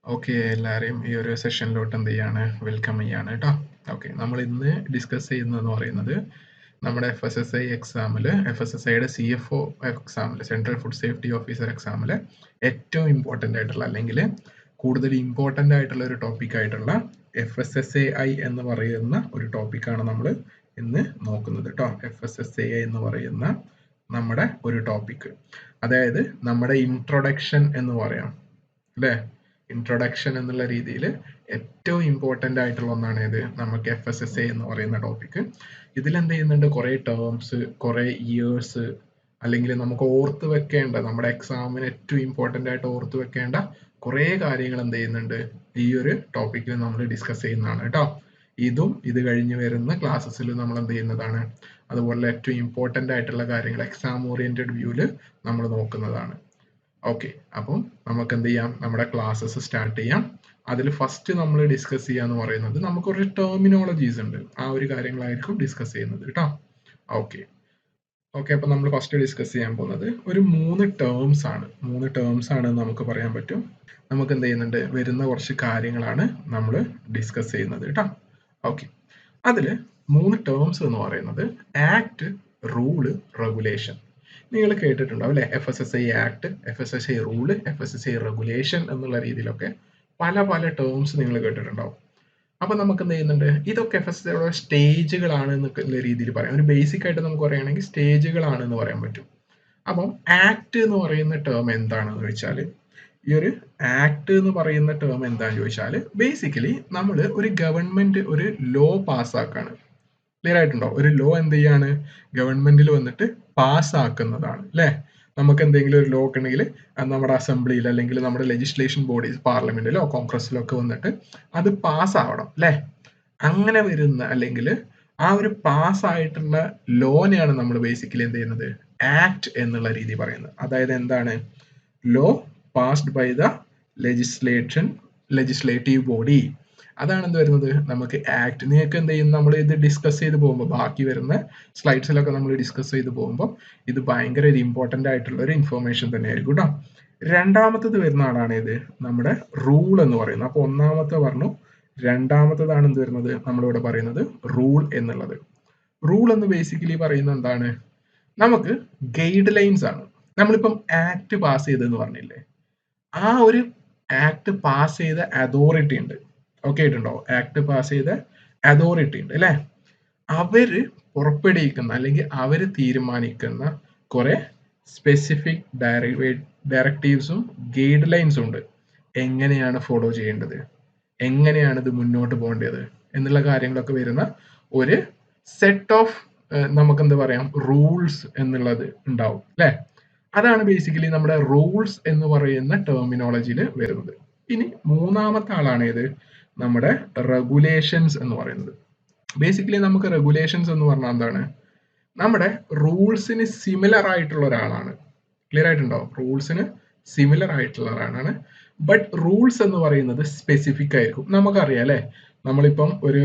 Okay, എല്ലാവരെയും ഈ ഒരു സെഷനിലോട്ട് എന്ത് ചെയ്യാണ്, വെൽക്കം ചെയ്യാണ് കേട്ടോ. ഓക്കെ, നമ്മൾ ഇന്ന് ഡിസ്കസ് ചെയ്യുന്നതെന്ന് പറയുന്നത് നമ്മുടെ FSSI എക്സാമിൽ, FSSIയുടെ CFO എക്സാമിൽ, സെൻട്രൽ ഫുഡ് സേഫ്റ്റി ഓഫീസർ എക്സാമിൽ ഏറ്റവും ഇമ്പോർട്ടൻ്റ് ആയിട്ടുള്ള അല്ലെങ്കിൽ കൂടുതൽ ഇമ്പോർട്ടൻ്റ് ആയിട്ടുള്ള ഒരു ടോപ്പിക് ആയിട്ടുള്ള FSSAI എന്ന് പറയുന്ന ഒരു ടോപ്പിക്കാണ് നമ്മൾ ഇന്ന് നോക്കുന്നത് കേട്ടോ. FSSAI എന്ന് പറയുന്ന നമ്മുടെ ഒരു ടോപ്പിക്, അതായത് നമ്മുടെ ഇൻട്രൊഡക്ഷൻ എന്ന് പറയാം അല്ലേ. ഇൻട്രൊഡക്ഷൻ എന്നുള്ള രീതിയിൽ ഏറ്റവും ഇമ്പോർട്ടൻ്റ് ആയിട്ടുള്ള ഒന്നാണ് ഇത് നമുക്ക് FSSAI എന്ന് പറയുന്ന ടോപ്പിക്. ഇതിൽ എന്ത് ചെയ്യുന്നുണ്ട്, കുറേ ടേംസ്, കുറേ ഇയേഴ്സ്, അല്ലെങ്കിൽ നമുക്ക് ഓർത്ത് വെക്കേണ്ട, നമ്മുടെ എക്സാമിന് ഏറ്റവും ഇമ്പോർട്ടൻ്റ് ആയിട്ട് ഓർത്ത് വെക്കേണ്ട കുറേ കാര്യങ്ങൾ എന്ത് ചെയ്യുന്നുണ്ട് ഈ ഒരു ടോപ്പിക്കിൽ നമ്മൾ ഡിസ്കസ് ചെയ്യുന്നതാണ് കേട്ടോ. ഇതും ഇത് കഴിഞ്ഞ് വരുന്ന ക്ലാസ്സസിൽ നമ്മൾ എന്ത് ചെയ്യുന്നതാണ്. അതുപോലെ ഏറ്റവും ഇമ്പോർട്ടൻ്റ് ആയിട്ടുള്ള കാര്യങ്ങൾ എക്സാം ഓറിയന്റഡ് വ്യൂവിൽ നമ്മൾ നോക്കുന്നതാണ്. ഓക്കെ, അപ്പം നമുക്ക് എന്ത് ചെയ്യാം, നമ്മുടെ ക്ലാസ്സസ് സ്റ്റാർട്ട് ചെയ്യാം. അതിൽ ഫസ്റ്റ് നമ്മൾ ഡിസ്കസ് ചെയ്യാന്ന് പറയുന്നത് നമുക്ക് കുറച്ച് ടെർമിനോളജീസ് ഉണ്ട്, ആ ഒരു കാര്യങ്ങളായിരിക്കും ഡിസ്കസ് ചെയ്യുന്നത് കേട്ടോ. ഓക്കെ ഓക്കെ അപ്പൊ നമ്മൾ ഫസ്റ്റ് ഡിസ്കസ് ചെയ്യാൻ പോകുന്നത് ഒരു 3 ടേംസ് ആണ്. 3 ടേംസ് ആണ് നമുക്ക് പറയാൻ പറ്റും. നമുക്ക് എന്ത് ചെയ്യുന്നുണ്ട്, വരുന്ന കുറച്ച് കാര്യങ്ങളാണ് നമ്മൾ ഡിസ്കസ് ചെയ്യുന്നത് കേട്ടോ. ഓക്കെ, അതില് 3 ടേംസ് എന്ന് പറയുന്നത് ആക്ട്, റൂള്, റെഗുലേഷൻ. നിങ്ങൾ കേട്ടിട്ടുണ്ടാവും അല്ലെ, FSSAI act, FSSAI rule, FSSAI regulation എന്നുള്ള രീതിയിലൊക്കെ പല പല ടേംസ് നിങ്ങൾ കേട്ടിട്ടുണ്ടാവും. അപ്പൊ നമുക്ക് എന്ത് ചെയ്യുന്നുണ്ട്, ഇതൊക്കെ FSSAIയുടെ സ്റ്റേജുകളാണ് എന്നുള്ള രീതിയിൽ പറയാം. ഒരു ബേസിക് ആയിട്ട് നമുക്ക് പറയുകയാണെങ്കിൽ സ്റ്റേജുകളാണെന്ന് പറയാൻ പറ്റും. അപ്പം ആക്ട് എന്ന് പറയുന്ന ടേം എന്താണെന്ന് വെച്ചാൽ, ഈ ഒരു ആക്ട് എന്ന് പറയുന്ന ടേം എന്താണെന്ന് ചോദിച്ചാൽ, ബേസിക്കലി നമ്മൾ ഒരു ഗവൺമെന്റ് ഒരു ലോ പാസ്സാക്കാണ്. ക്ലിയർ ആയിട്ടുണ്ടോ? ഒരു ലോ എന്ത് ചെയ്യാണ്, ഗവൺമെന്റിൽ വന്നിട്ട് പാസ്സാക്കുന്നതാണ് അല്ലെ. നമുക്ക് എന്തെങ്കിലും ഒരു ലോ ഒക്കെ ഉണ്ടെങ്കിൽ നമ്മുടെ അസംബ്ലിയിൽ അല്ലെങ്കിൽ നമ്മുടെ ലെജിസ്ലേഷൻ ബോഡീസ്, പാർലമെന്റിലോ കോൺഗ്രസിലോ ഒക്കെ വന്നിട്ട് അത് പാസ്സാവണം അല്ലെ. അങ്ങനെ വരുന്ന അല്ലെങ്കിൽ ആ ഒരു പാസ്സായിട്ടുള്ള ലോനെയാണ് നമ്മൾ ബേസിക്കലി എന്ത് ചെയ്യുന്നത്, ആക്ട് എന്നുള്ള രീതി പറയുന്നത്. അതായത് എന്താണ്, law passed by the legislative body, അതാണ് എന്ത് വരുന്നത് നമുക്ക് ആക്ട്. നിങ്ങൾക്ക് എന്ത് ചെയ്യും, നമ്മൾ ഇത് ഡിസ്കസ് ചെയ്ത് പോകുമ്പോൾ, ബാക്കി വരുന്ന സ്ലൈഡ്സിലൊക്കെ നമ്മൾ ഡിസ്കസ് ചെയ്ത് പോകുമ്പോൾ ഇത് ഭയങ്കര ഒരു ഇമ്പോർട്ടൻ്റ് ആയിട്ടുള്ള ഒരു ഇൻഫർമേഷൻ തന്നെയായിരിക്കും കേട്ടോ. രണ്ടാമത്തത് വരുന്ന ആളാണ് ഇത് നമ്മുടെ റൂൾ എന്ന് പറയുന്നത്. അപ്പൊ ഒന്നാമത്തെ പറഞ്ഞു, രണ്ടാമത്തതാണ് എന്ത് വരുന്നത്, നമ്മളിവിടെ പറയുന്നത് റൂൾ എന്നുള്ളത്. റൂൾ എന്ന് ബേസിക്കലി പറയുന്നത് എന്താണ്, നമുക്ക് ഗൈഡ് ലൈൻസ് ആണ്. നമ്മളിപ്പം ആക്ട് പാസ് ചെയ്തെന്ന് പറഞ്ഞില്ലേ, ആ ഒരു ആക്ട് പാസ് ചെയ്ത അതോറിറ്റി ഉണ്ട്. ഓക്കെ ആയിട്ടുണ്ടോ, ആക്ട് പാസ് ചെയ്ത അതോറിറ്റി ഉണ്ട് അല്ലെ. അവര് പുറപ്പെടുവിക്കുന്ന അല്ലെങ്കിൽ അവര് തീരുമാനിക്കുന്ന കുറെ സ്പെസിഫിക് ഡയറക്റ്റീവ്സും ഗൈഡ് ലൈൻസും ഉണ്ട്. എങ്ങനെയാണ് ഫോളോ ചെയ്യേണ്ടത്, എങ്ങനെയാണ് ഇത് മുന്നോട്ട് പോകേണ്ടത് എന്നുള്ള കാര്യങ്ങളൊക്കെ വരുന്ന ഒരു സെറ്റ് ഓഫ് നമുക്ക് എന്താ പറയാം, റൂൾസ് എന്നുള്ളത് ഉണ്ടാവും അല്ലെ. അതാണ് ബേസിക്കലി നമ്മുടെ റൂൾസ് എന്ന് പറയുന്ന ടെർമിനോളജിയിൽ വരുന്നത്. ഇനി മൂന്നാമത്തെ ആളാണ് ഇത് നമ്മുടെ റെഗുലേഷൻസ് എന്ന് പറയുന്നത്. ബേസിക്കലി നമുക്ക് റെഗുലേഷൻസ് എന്ന് പറഞ്ഞാൽ എന്താണ്, നമ്മുടെ റൂൾസിന് സിമിലർ ആയിട്ടുള്ള ഒരാളാണ്. ക്ലിയർ ആയിട്ടുണ്ടോ, റൂൾസിന് സിമിലർ ആയിട്ടുള്ള ഒരാളാണ്. ബട്ട് റൂൾസ് എന്ന് പറയുന്നത് സ്പെസിഫിക് ആയിരിക്കും. നമുക്കറിയാം അല്ലെ, നമ്മളിപ്പം ഒരു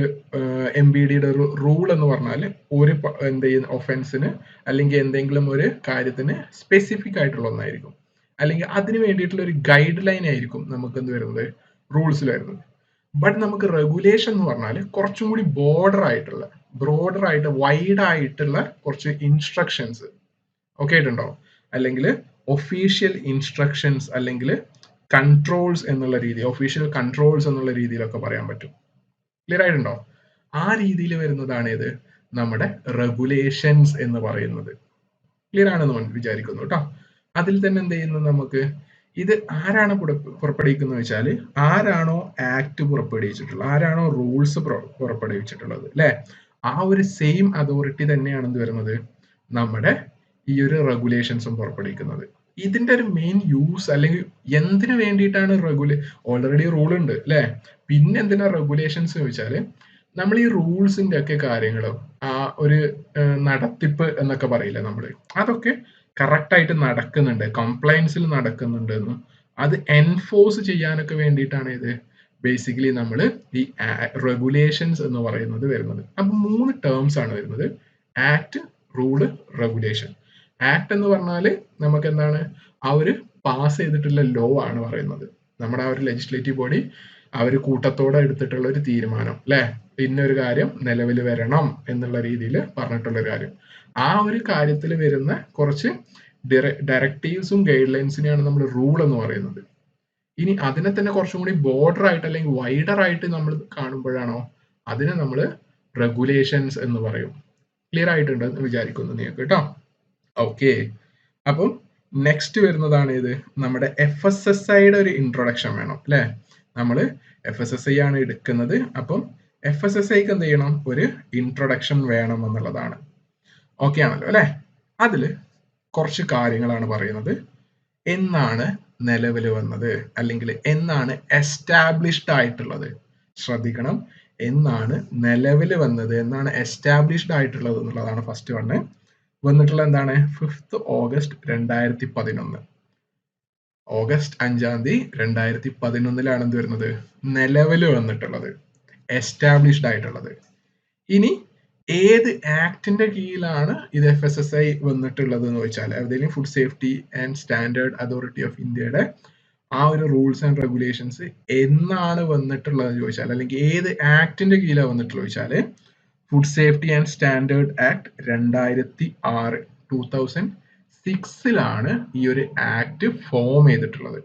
MBDയുടെ ഒരു റൂൾ എന്ന് പറഞ്ഞാൽ ഒരു എന്ത് ചെയ്യുന്ന ഒഫൻസിന് അല്ലെങ്കിൽ എന്തെങ്കിലും ഒരു കാര്യത്തിന് സ്പെസിഫിക് ആയിട്ടുള്ള ഒന്നായിരിക്കും, അല്ലെങ്കിൽ അതിന് വേണ്ടിയിട്ടുള്ള ഒരു ഗൈഡ് ലൈൻ ആയിരിക്കും നമുക്ക് എന്ത് വരുന്നത്, റൂൾസിൽ വരുന്നത്. ബട്ട് നമുക്ക് റെഗുലേഷൻ എന്ന് പറഞ്ഞാൽ കുറച്ചും കൂടി ബ്രോഡർ ആയിട്ട് വൈഡ് ആയിട്ടുള്ള കുറച്ച് ഇൻസ്ട്രക്ഷൻസ്, ഓക്കെ ആയിട്ടുണ്ടോ, അല്ലെങ്കിൽ ഒഫീഷ്യൽ ഇൻസ്ട്രക്ഷൻസ് അല്ലെങ്കിൽ കൺട്രോൾസ് എന്നുള്ള രീതി, ഒഫീഷ്യൽ കൺട്രോൾസ് എന്നുള്ള രീതിയിലൊക്കെ പറയാൻ പറ്റും. ക്ലിയർ ആയിട്ടുണ്ടോ? ആ രീതിയിൽ വരുന്നതാണ് ഇത് നമ്മുടെ റെഗുലേഷൻസ് എന്ന് പറയുന്നത്. ക്ലിയർ ആണെന്ന് വിചാരിക്കുന്നു കേട്ടോ. അതിൽ തന്നെ എന്ത് ചെയ്യുന്നു, നമുക്ക് ഇത് ആരാണ് പുറപ്പെടുവിക്കുന്നത് വെച്ചാൽ, ആരാണോ ആക്ട് പുറപ്പെടുവിച്ചിട്ടുള്ളത്, ആരാണോ റൂൾസ് പുറപ്പെടുവിച്ചിട്ടുള്ളത് അല്ലെ, ആ ഒരു സെയിം അതോറിറ്റി തന്നെയാണ് എന്ത് വരുന്നത്, നമ്മുടെ ഈ ഒരു റെഗുലേഷൻസും പുറപ്പെടുവിക്കുന്നത്. ഇതിന്റെ ഒരു മെയിൻ യൂസ് അല്ലെങ്കിൽ എന്തിനു വേണ്ടിയിട്ടാണ് ഓൾറെഡി റൂൾ ഉണ്ട് അല്ലെ, പിന്നെ എന്തിനാ റെഗുലേഷൻസ് ചോദിച്ചാല്, നമ്മൾ ഈ റൂൾസിന്റെ ഒക്കെ കാര്യങ്ങളും ആ ഒരു നടത്തിപ്പ് എന്നൊക്കെ പറയില്ലേ നമ്മള്, അതൊക്കെ കറക്റ്റ് ആയിട്ട് നടക്കുന്നുണ്ട്, കംപ്ലയൻസിൽ നടക്കുന്നുണ്ട് എന്നും അത് എൻഫോഴ്സ് ചെയ്യാനൊക്കെ വേണ്ടിയിട്ടാണ് ഇത് ബേസിക്കലി നമ്മൾ ഈ റെഗുലേഷൻസ് എന്ന് പറയുന്നത് വരുന്നത്. അപ്പൊ 3 ടേംസ് ആണ് വരുന്നത്, ആക്ട്, റൂള്, റെഗുലേഷൻ. ആക്ട് എന്ന് പറഞ്ഞാൽ നമുക്ക് എന്താണ്, ആ ഒരു പാസ് ചെയ്തിട്ടുള്ള ലോ ആണ് പറയുന്നത്. നമ്മുടെ ആ ഒരു ലെജിസ്ലേറ്റീവ് ബോഡി അവർ കൂട്ടത്തോടെ എടുത്തിട്ടുള്ള ഒരു തീരുമാനം അല്ലെ, ഇന്നൊരു കാര്യം നിലവിൽ വരണം എന്നുള്ള രീതിയിൽ പറഞ്ഞിട്ടുള്ള ഒരു കാര്യം. ആ ഒരു കാര്യത്തിൽ വരുന്ന കുറച്ച് ഡയറക്റ്റീവ്സും ഗൈഡ് ലൈൻസിനെയാണ് നമ്മൾ റൂൾ എന്ന് പറയുന്നത്. ഇനി അതിനെ തന്നെ കുറച്ചും കൂടി ബോർഡർ ആയിട്ട് അല്ലെങ്കിൽ വൈഡർ ആയിട്ട് നമ്മൾ കാണുമ്പോഴാണോ അതിനെ നമ്മൾ റെഗുലേഷൻസ് എന്ന് പറയും. ക്ലിയർ ആയിട്ടുണ്ട് എന്ന് വിചാരിക്കുന്നു നിങ്ങൾക്ക് കേട്ടോ. ഓക്കെ, അപ്പം നെക്സ്റ്റ് വരുന്നതാണ് ഇത് നമ്മുടെ FSSAIയുടെ ഒരു ഇൻട്രൊഡക്ഷൻ വേണം അല്ലെ. നമ്മൾ FSSAI ആണ് എടുക്കുന്നത്. അപ്പം FSSAIക്ക് എന്ത് ചെയ്യണം, ഒരു ഇൻട്രൊഡക്ഷൻ വേണം എന്നുള്ളതാണ്. ഓക്കെ ആണല്ലോ അല്ലെ. അതില് കുറച്ച് കാര്യങ്ങളാണ് പറയുന്നത്. എന്നാണ് നിലവിൽ വന്നത് അല്ലെങ്കിൽ എന്നാണ് എസ്റ്റാബ്ലിഷ്ഡ് ആയിട്ടുള്ളത്. ശ്രദ്ധിക്കണം, എന്നാണ് നിലവിൽ വന്നത്, എന്നാണ് എസ്റ്റാബ്ലിഷ്ഡ് ആയിട്ടുള്ളത് എന്നുള്ളതാണ് ഫസ്റ്റ് വണ്. വന്നിട്ടുള്ള എന്താണ്, 5th August 2011. ഓഗസ്റ്റ് 5-ാം തീയതി 2011 എന്ത് വരുന്നത്, നിലവിൽ വന്നിട്ടുള്ളത്, എസ്റ്റാബ്ലിഷ്ഡ് ആയിട്ടുള്ളത്. ഇനി ഏത് ആക്ടിന്റെ കീഴിലാണ് ഇത് FSSAI വന്നിട്ടുള്ളത് എന്ന് ചോദിച്ചാൽ, ഏതെങ്കിലും food safety and standard authority of ഇന്ത്യയുടെ ആ ഒരു റൂൾസ് ആൻഡ് റെഗുലേഷൻസ് എന്നാണ് വന്നിട്ടുള്ളത് ചോദിച്ചാൽ, അല്ലെങ്കിൽ ഏത് ആക്ടിന്റെ കീഴിലാണ് വന്നിട്ടുള്ളത് ചോദിച്ചാൽ, food safety and standard act 2006 2006 ഈ ഒരു ആക്ട് ഫോം ചെയ്തിട്ടുള്ളത്.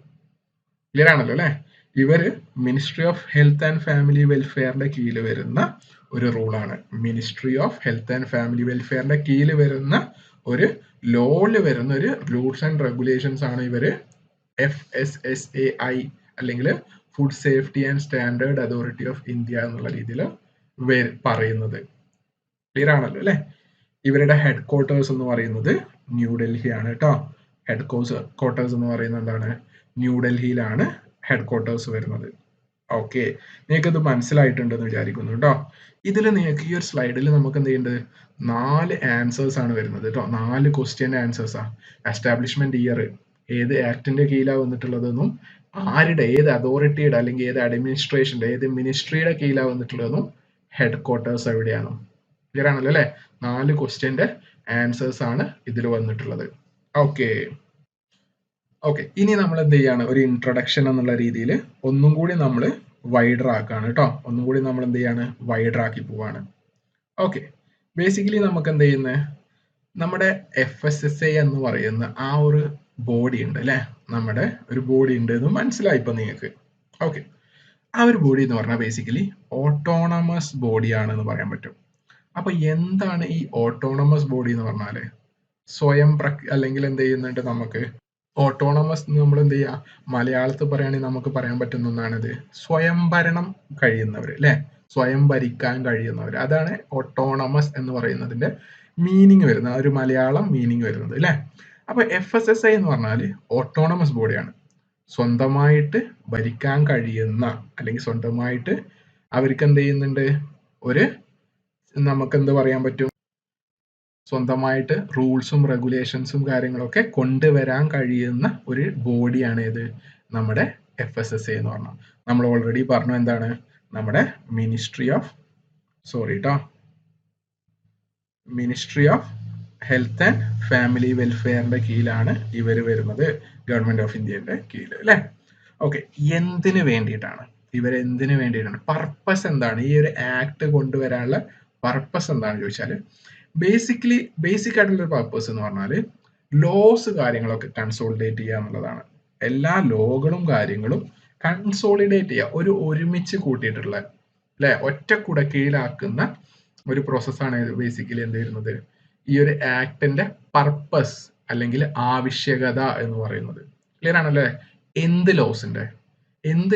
ക്ലിയർ ആണല്ലോ അല്ലെ. ഇവര് ministry of health and family വെൽഫെയറിന്റെ കീഴിൽ വരുന്ന ഒരു റൂളാണ്. Ministry of health and family വെൽഫെയറിന്റെ കീഴിൽ വരുന്ന ഒരു ലോയിൽ വരുന്ന ഒരു റൂൾസ് ആൻഡ് റെഗുലേഷൻസ് ആണ് ഇവര് FSSAI അല്ലെങ്കിൽ food safety and standard authority of India എന്നുള്ള രീതിയിൽ പറയുന്നത്. ക്ലിയർ ആണല്ലോ അല്ലെ. ഇവരുടെ ഹെഡ് ക്വാർട്ടേഴ്സ് എന്ന് പറയുന്നത് ന്യൂഡൽഹി ആണ് കേട്ടോ. ഹെഡ് ക്വാർട്ടേഴ്സ് എന്ന് പറയുന്നത് എന്താണ്, ന്യൂഡൽഹിയിലാണ് ഹെഡ് ക്വാർട്ടേഴ്സ് വരുന്നത്. ഓക്കെ, നിങ്ങൾക്ക് ഇത് മനസ്സിലായിട്ടുണ്ടെന്ന് വിചാരിക്കുന്നു കേട്ടോ. ഇതിൽ നിങ്ങൾക്ക് ഈ ഒരു സ്ലൈഡിൽ നമുക്ക് എന്ത് ചെയ്യുന്നുണ്ട്, 4 ആൻസേഴ്സ് ആണ് വരുന്നത് കേട്ടോ. 4 ക്വസ്റ്റ്യൻ ആൻസേഴ്സാ. എസ്റ്റാബ്ലിഷ്മെന്റ് ഇയർ, ഏത് ആക്ടിന്റെ കീഴിലാണ് വന്നിട്ടുള്ളതെന്നും, ആരുടെ, ഏത് അതോറിറ്റിയുടെ അല്ലെങ്കിൽ ഏത് അഡ്മിനിസ്ട്രേഷന്റെ, ഏത് മിനിസ്ട്രിയുടെ കീഴിലാണ് വന്നിട്ടുള്ളതെന്നും, ഹെഡ് ക്വാർട്ടേഴ്സ് എവിടെയാണ്. ക്ലിയർ ആണല്ലോ അല്ലെ. 4 ക്വസ്റ്റ്യന്റെ ആൻസേഴ്സ് ആണ് ഇതിൽ വന്നിട്ടുള്ളത്. ഓക്കെ ഓക്കെ, ഇനി നമ്മൾ എന്ത് ചെയ്യാണ്, ഒരു ഇൻട്രൊഡക്ഷൻ എന്നുള്ള രീതിയിൽ ഒന്നും കൂടി നമ്മൾ വൈഡർ ആക്കാണ് കേട്ടോ. ഒന്നും കൂടി നമ്മൾ എന്ത് ചെയ്യാണ്, വൈഡർ ആക്കി പോവാണ്. ഓക്കെ, ബേസിക്കലി നമുക്ക് എന്ത് ചെയ്യുന്നത്, നമ്മുടെ FSSAI എന്ന് പറയുന്ന ആ ഒരു ബോഡി ഉണ്ട് അല്ലെ, നമ്മുടെ ഒരു ബോഡി ഉണ്ട് എന്ന് മനസ്സിലായി ഇപ്പൊ നിങ്ങൾക്ക്. ഓക്കെ, ആ ഒരു ബോഡി എന്ന് പറഞ്ഞാൽ ബേസിക്കലി ഓട്ടോണമസ് ബോഡി ആണെന്ന് പറയാൻ പറ്റും. അപ്പൊ എന്താണ് ഈ ഓട്ടോണമസ് ബോഡി എന്ന് പറഞ്ഞാല്, സ്വയം അല്ലെങ്കിൽ എന്ത് ചെയ്യുന്നുണ്ട്, നമുക്ക് ഓട്ടോണമസ് നമ്മൾ എന്ത് ചെയ്യുക, മലയാളത്തിൽ പറയുകയാണെങ്കിൽ നമുക്ക് പറയാൻ പറ്റുന്ന ഒന്നാണിത്, സ്വയംഭരണം കഴിയുന്നവർ അല്ലെ, സ്വയം ഭരിക്കാൻ കഴിയുന്നവർ. അതാണ് ഓട്ടോണമസ് എന്ന് പറയുന്നതിന്റെ മീനിങ് വരുന്നത്, ഒരു മലയാളം മീനിങ് വരുന്നത് അല്ലെ. അപ്പൊ FSSAI എന്ന് പറഞ്ഞാൽ ഓട്ടോണമസ് ബോഡിയാണ്, സ്വന്തമായിട്ട് ഭരിക്കാൻ കഴിയുന്ന അല്ലെങ്കിൽ സ്വന്തമായിട്ട് അവർക്ക് എന്ത് ചെയ്യുന്നുണ്ട്, ഒരു നമുക്ക് എന്ത് പറയാൻ പറ്റും, സ്വന്തമായിട്ട് റൂൾസും റെഗുലേഷൻസും കാര്യങ്ങളൊക്കെ കൊണ്ടുവരാൻ കഴിയുന്ന ഒരു ബോഡിയാണ് ഇത് നമ്മുടെ FSSAI എന്ന് പറഞ്ഞാൽ. നമ്മൾ ഓൾറെഡി പറഞ്ഞു എന്താണ്, നമ്മുടെ ministry of health and family വെൽഫെയറിന്റെ കീഴിലാണ് ഇവർ വരുന്നത്, ഗവൺമെന്റ് ഓഫ് ഇന്ത്യയുടെ കീഴിൽ അല്ലെ. ഓക്കെ, എന്തിനു വേണ്ടിയിട്ടാണ് എന്തിനു വേണ്ടിയിട്ടാണ്, പർപ്പസ് എന്താണ്, ഈ ഒരു ആക്ട് കൊണ്ടുവരാനുള്ള പർപ്പസ് എന്താണെന്ന് ചോദിച്ചാൽ, ബേസിക് ആയിട്ടുള്ള പർപ്പസ് എന്ന് പറഞ്ഞാൽ ലോസ് കാര്യങ്ങളൊക്കെ കൺസോളിഡേറ്റ് ചെയ്യുക എന്നുള്ളതാണ്. എല്ലാ ലോകളും കാര്യങ്ങളും കൺസോളിഡേറ്റ് ചെയ്യുക, ഒരുമിച്ച് കൂട്ടിയിട്ടുള്ള അല്ലെ, ഒറ്റ കുട കീഴിലാക്കുന്ന ഒരു പ്രോസസ്സാണ് ബേസിക്കലി എന്ത് വരുന്നത്, ഈ ഒരു ആക്ടിന്റെ പർപ്പസ് അല്ലെങ്കിൽ ആവശ്യകത എന്ന് പറയുന്നത്. ക്ലിയർ ആണല്ലേ. എന്ത്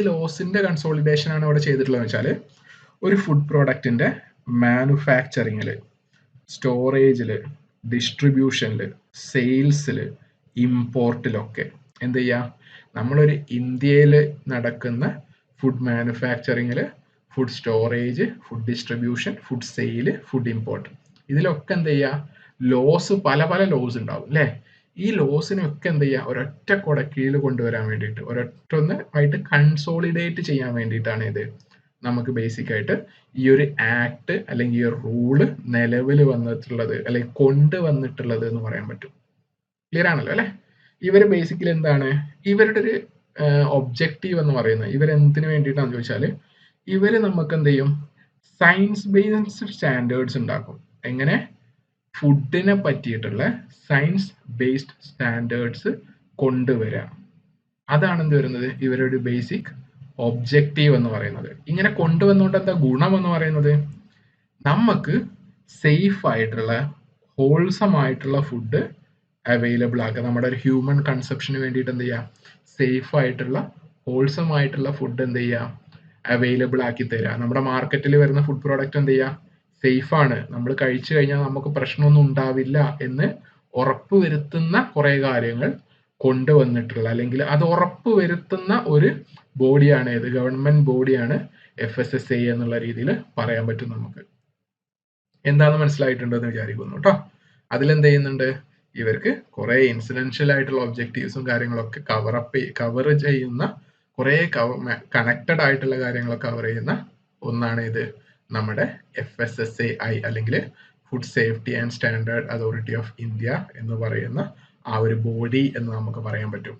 ലോസിന്റെ കൺസോളിഡേഷൻ ആണ് ഇവിടെ ചെയ്തിട്ടുള്ളത് വെച്ചാൽ, ഒരു ഫുഡ് പ്രോഡക്റ്റിന്റെ മാനുഫാക്ചറിങ്ങില്, സ്റ്റോറേജില്, ഡിസ്ട്രിബ്യൂഷനില്, സെയിൽസില്, ഇമ്പോർട്ടിലൊക്കെ എന്ത് ചെയ്യുക, നമ്മളൊരു ഇന്ത്യയിൽ നടക്കുന്ന ഫുഡ് മാനുഫാക്ചറിങ്ങില്, food storage, food distribution, food sale, food import, ഇതിലൊക്കെ എന്ത് ചെയ്യുക, ലോസ് പല ലോസ് ഉണ്ടാവും അല്ലെ. ഈ ലോസിനൊക്കെ എന്ത് ചെയ്യുക, ഒരൊറ്റ കുടക്കീഴിൽ കൊണ്ടുവരാൻ വേണ്ടിയിട്ട്, ആയിട്ട് കൺസോളിഡേറ്റ് ചെയ്യാൻ വേണ്ടിയിട്ടാണ് ഇത് നമുക്ക് ബേസിക് ആയിട്ട് ഈ ഒരു ആക്ട് അല്ലെങ്കിൽ ഈ ഒരു റൂള് നിലവിൽ വന്നിട്ടുള്ളത് അല്ലെങ്കിൽ കൊണ്ടുവന്നിട്ടുള്ളത് എന്ന് പറയാൻ പറ്റും. ക്ലിയർ ആണല്ലോ അല്ലെ. ഇവര് ബേസിക്കലി എന്താണ്, ഇവരുടെ ഒരു ഒബ്ജക്റ്റീവ് എന്ന് പറയുന്നത് ഇവരെന്തിനു വേണ്ടിയിട്ടാണെന്ന് ചോദിച്ചാൽ ഇവര് നമുക്ക് എന്ത് ചെയ്യും സയൻസ് ബേസ്ഡ് സ്റ്റാൻഡേർഡ്സ് ഉണ്ടാക്കും. എങ്ങനെ? ഫുഡിനെ പറ്റിയിട്ടുള്ള സയൻസ് ബേസ്ഡ് സ്റ്റാൻഡേർഡ്സ് കൊണ്ടുവരിക. അതാണ് എന്ത് വരുന്നത് ഇവരുടെ ബേസിക് ഒബ്ജക്റ്റീവ് എന്ന് പറയുന്നത്. ഇങ്ങനെ കൊണ്ടുവന്നുകൊണ്ട് എന്താ ഗുണം എന്ന് പറയുന്നത് നമുക്ക് സേഫ് ആയിട്ടുള്ള ഹോൾസം ആയിട്ടുള്ള ഫുഡ് അവൈലബിൾ ആക്കുക. നമ്മുടെ ഒരു ഹ്യൂമൻ കൺസെപ്ഷന് വേണ്ടിയിട്ട് എന്ത് ചെയ്യുക സേഫ് ആയിട്ടുള്ള ഹോൾസം ആയിട്ടുള്ള ഫുഡ് എന്ത് ചെയ്യുക അവൈലബിൾ ആക്കി തരിക. നമ്മുടെ മാർക്കറ്റിൽ വരുന്ന ഫുഡ് പ്രോഡക്റ്റ് എന്ത് ചെയ്യുക സേഫ് ആണ്, നമ്മൾ കഴിച്ചു കഴിഞ്ഞാൽ നമുക്ക് പ്രശ്നമൊന്നും ഉണ്ടാവില്ല എന്ന് ഉറപ്പുവരുത്തുന്ന കുറെ കാര്യങ്ങൾ കൊണ്ടുവന്നിട്ടുള്ള അല്ലെങ്കിൽ അത് ഉറപ്പുവരുത്തുന്ന ഒരു ബോഡിയാണ് ഏത് ഗവൺമെന്റ് ബോഡിയാണ് FSSAI എന്നുള്ള രീതിയിൽ പറയാൻ പറ്റും നമുക്ക്. എന്താണെന്ന് മനസ്സിലായിട്ടുണ്ടെന്ന് വിചാരിക്കുന്നു കേട്ടോ. അതിലെന്ത് ചെയ്യുന്നുണ്ട് ഇവർക്ക് കുറെ ഇൻസിഡൻഷ്യൽ ആയിട്ടുള്ള ഒബ്ജക്റ്റീവ്സും കാര്യങ്ങളൊക്കെ കവർ ചെയ്യുന്ന കുറെ കണക്റ്റഡ് ആയിട്ടുള്ള കാര്യങ്ങളൊക്കെ കവർ ചെയ്യുന്ന ഒന്നാണ് ഇത് നമ്മുടെ FSSAI അല്ലെങ്കിൽ food safety and standard authority of India എന്ന് പറയുന്ന ആ ഒരു ബോഡി എന്ന് നമുക്ക് പറയാൻ പറ്റും.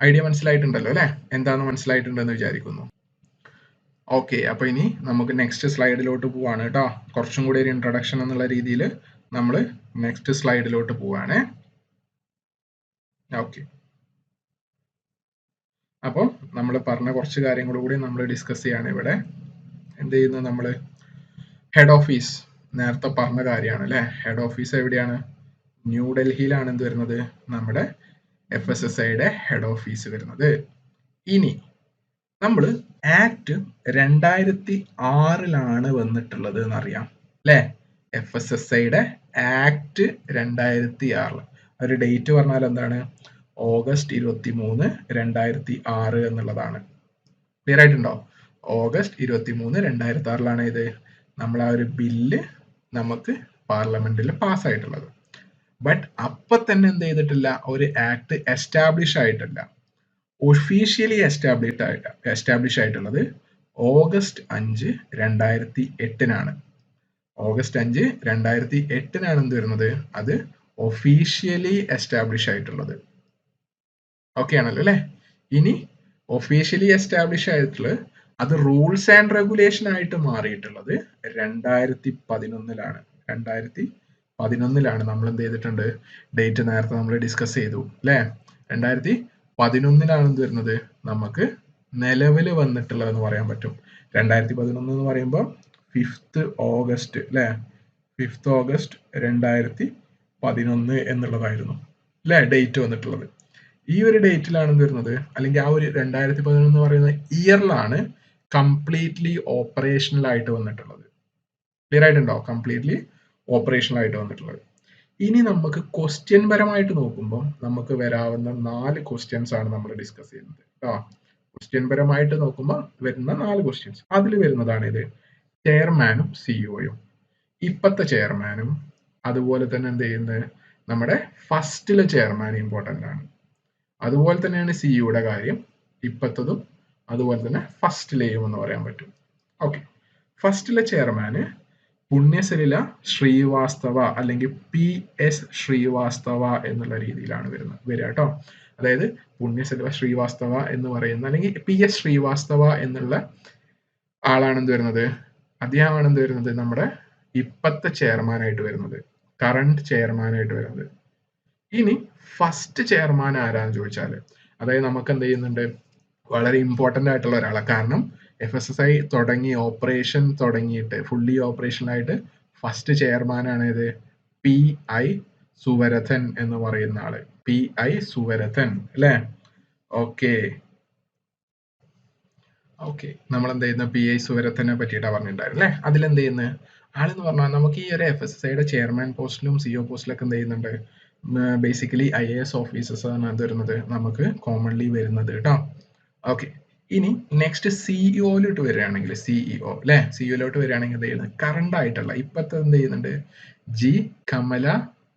ഐഡിയ മനസ്സിലായിട്ടുണ്ടല്ലോ അല്ലെ? എന്താന്ന് മനസ്സിലായിട്ടുണ്ടെന്ന് വിചാരിക്കുന്നു. ഓക്കെ, അപ്പൊ ഇനി നമുക്ക് നെക്സ്റ്റ് സ്ലൈഡിലോട്ട് പോവാണ് കേട്ടോ. കുറച്ചും കൂടി ഒരു ഇൻട്രൊഡക്ഷൻ എന്നുള്ള രീതിയിൽ നമ്മൾ നെക്സ്റ്റ് സ്ലൈഡിലോട്ട് പോവാണ്. ഓക്കെ, അപ്പോൾ നമ്മൾ പറഞ്ഞ കുറച്ച് കാര്യങ്ങൾ കൂടി നമ്മൾ ഡിസ്കസ് ചെയ്യാണ് ഇവിടെ. എന്ത് ചെയ്യുന്നു നമ്മൾ ഹെഡ് ഓഫീസ് നേരത്തെ പറഞ്ഞ കാര്യമാണ് അല്ലെ. ഹെഡ് ഓഫീസ് എവിടെയാണ്? ന്യൂഡൽഹിയിലാണ് എന്ത് വരുന്നത് നമ്മുടെ FSSAIയുടെ ഹെഡ് ഓഫീസ് വരുന്നത്. ഇനി നമ്മൾ ആക്ട് 2006 വന്നിട്ടുള്ളത് എന്നറിയാം അല്ലെ. FSSAIയുടെ ആക്ട് 2006 ഒരു ഡേറ്റ് പറഞ്ഞാൽ എന്താണ്? ഓഗസ്റ്റ് 23, 2006 എന്നുള്ളതാണ്. ക്ലിയർ ആയിട്ടുണ്ടോ? ഓഗസ്റ്റ് 23, 2006 ഇത് നമ്മൾ ആ ഒരു ബില്ല് നമുക്ക് പാർലമെന്റിൽ പാസ്സായിട്ടുള്ളത്. ബട്ട് അപ്പൊ തന്നെ എന്ത് ചെയ്തിട്ടില്ല, ഒരു ആക്ട് എസ്റ്റാബ്ലിഷ് ആയിട്ടില്ല. ഒഫീഷ്യലി എസ്റ്റാബ്ലിഷ് ആയിട്ടുള്ളത് ഓഗസ്റ്റ് 5, 2008 ഓഗസ്റ്റ് 5, 2008 എന്ത് വരുന്നത് അത് ഒഫീഷ്യലി എസ്റ്റാബ്ലിഷ് ആയിട്ടുള്ളത്. ഓക്കെ ആണല്ലോ അല്ലെ. ഇനി ഒഫീഷ്യലി എസ്റ്റാബ്ലിഷ് ആയിട്ടുള്ളത് അത് റൂൾസ് ആൻഡ് റെഗുലേഷൻ ആയിട്ട് മാറിയിട്ടുള്ളത് 2011 2011 നമ്മൾ എന്ത് ചെയ്തിട്ടുണ്ട് ഡേറ്റ് നേരത്തെ നമ്മൾ ഡിസ്കസ് ചെയ്തു അല്ലെ. 2011 എന്ത് വരുന്നത് നമുക്ക് നിലവിൽ വന്നിട്ടുള്ളതെന്ന് പറയാൻ പറ്റും. 2011 എന്ന് പറയുമ്പോൾ 5th ഓഗസ്റ്റ് അല്ലെ. 5th ഓഗസ്റ്റ് 2011 എന്നുള്ളതായിരുന്നു അല്ലെ ഡേറ്റ് വന്നിട്ടുള്ളത്. ഈ ഒരു ഡേറ്റിലാണ് എന്ത് വരുന്നത് അല്ലെങ്കിൽ ആ ഒരു 2011 എന്ന് പറയുന്ന ഇയറിലാണ് കംപ്ലീറ്റ്ലി ഓപ്പറേഷണൽ ആയിട്ട് വന്നിട്ടുള്ളത്. ക്ലിയർ ആയിട്ടുണ്ടോ? കംപ്ലീറ്റ്ലി ഓപ്പറേഷണൽ ആയിട്ട് വന്നിട്ടുള്ളത്. ഇനി നമുക്ക് ക്വസ്റ്റ്യൻ പരമായിട്ട് നോക്കുമ്പോൾ നമുക്ക് വരാവുന്ന 4 ക്വസ്റ്റ്യൻസ് ആണ് നമ്മൾ ഡിസ്കസ് ചെയ്യുന്നത് കേട്ടോ. ക്വസ്റ്റ്യൻ പരമായിട്ട് നോക്കുമ്പോൾ വരുന്ന 4 ക്വസ്റ്റ്യൻസ് അതിൽ വരുന്നതാണ് ഇത് ചെയർമാനും സിഇഒയും. ഇപ്പത്തെ ചെയർമാനും അതുപോലെ തന്നെ എന്ത് ചെയ്യുന്നത് നമ്മുടെ ഫസ്റ്റിലെ ചെയർമാൻ ഇമ്പോർട്ടൻ്റ് ആണ്. അതുപോലെ തന്നെയാണ് സിഇഒയുടെ കാര്യം, ഇപ്പത്തതും അതുപോലെ തന്നെ ഫസ്റ്റിലെയും എന്ന് പറയാൻ പറ്റും. ഓക്കെ, ഫസ്റ്റിലെ ചെയർമാന് പുണ്യസലില ശ്രീവാസ്തവ അല്ലെങ്കിൽ PS ശ്രീവാസ്തവ എന്നുള്ള രീതിയിലാണ് വരിക കേട്ടോ. അതായത് പുണ്യസലില ശ്രീവാസ്തവ എന്ന് പറയുന്ന അല്ലെങ്കിൽ PS ശ്രീവാസ്തവ എന്നുള്ള ആളാണ് എന്ത് വരുന്നത്, അദ്ദേഹമാണ് എന്ത് വരുന്നത് നമ്മുടെ ഇപ്പത്തെ ചെയർമാനായിട്ട് വരുന്നത്, കറണ്ട് ചെയർമാനായിട്ട് വരുന്നത്. ഇനി ഫസ്റ്റ് ചെയർമാൻ ആരാന്ന് ചോദിച്ചാൽ അതായത് നമുക്ക് എന്ത് ചെയ്യുന്നുണ്ട് വളരെ ഇമ്പോർട്ടൻ്റ് ആയിട്ടുള്ള ഒരാളാണ്. കാരണം FSSAI ഓപ്പറേഷൻ തുടങ്ങിയിട്ട് ഫുള്ളി ഓപ്പറേഷനായിട്ട് ഫസ്റ്റ് ചെയർമാനാണ് ഇത് PI സുവരഥൻ എന്ന് പറയുന്ന ആള്. PI സുവരഥൻ അല്ലേ. ഓക്കെ, നമ്മൾ എന്ത് ചെയ്യുന്ന PI സുവരഥനെ പറ്റിയിട്ടാണ് പറഞ്ഞിട്ടുണ്ടായിരുന്നു അല്ലേ. അതിലെന്ത് ചെയ്യുന്നത് ആളെന്ന് പറഞ്ഞാൽ നമുക്ക് ഈ ഒരു FSSAIയുടെ ചെയർമാൻ പോസ്റ്റിലും CEO പോസ്റ്റിലൊക്കെ എന്ത് ചെയ്യുന്നുണ്ട് ബേസിക്കലി IAS ഓഫീസേഴ്സ് ആണ് അത് വരുന്നത് നമുക്ക് കോമൺലി വരുന്നത് കേട്ടോ. ഓക്കെ, ഇനി നെക്സ്റ്റ് സിഇഒയിലോട്ട് വരികയാണെങ്കിൽ സിഇഒയിലോട്ട് വരികയാണെങ്കിൽ എന്ത് ചെയ്യുന്നത് കറണ്ട് ആയിട്ടുള്ള ഇപ്പത്തെ എന്ത് ചെയ്യുന്നുണ്ട് ജി കമല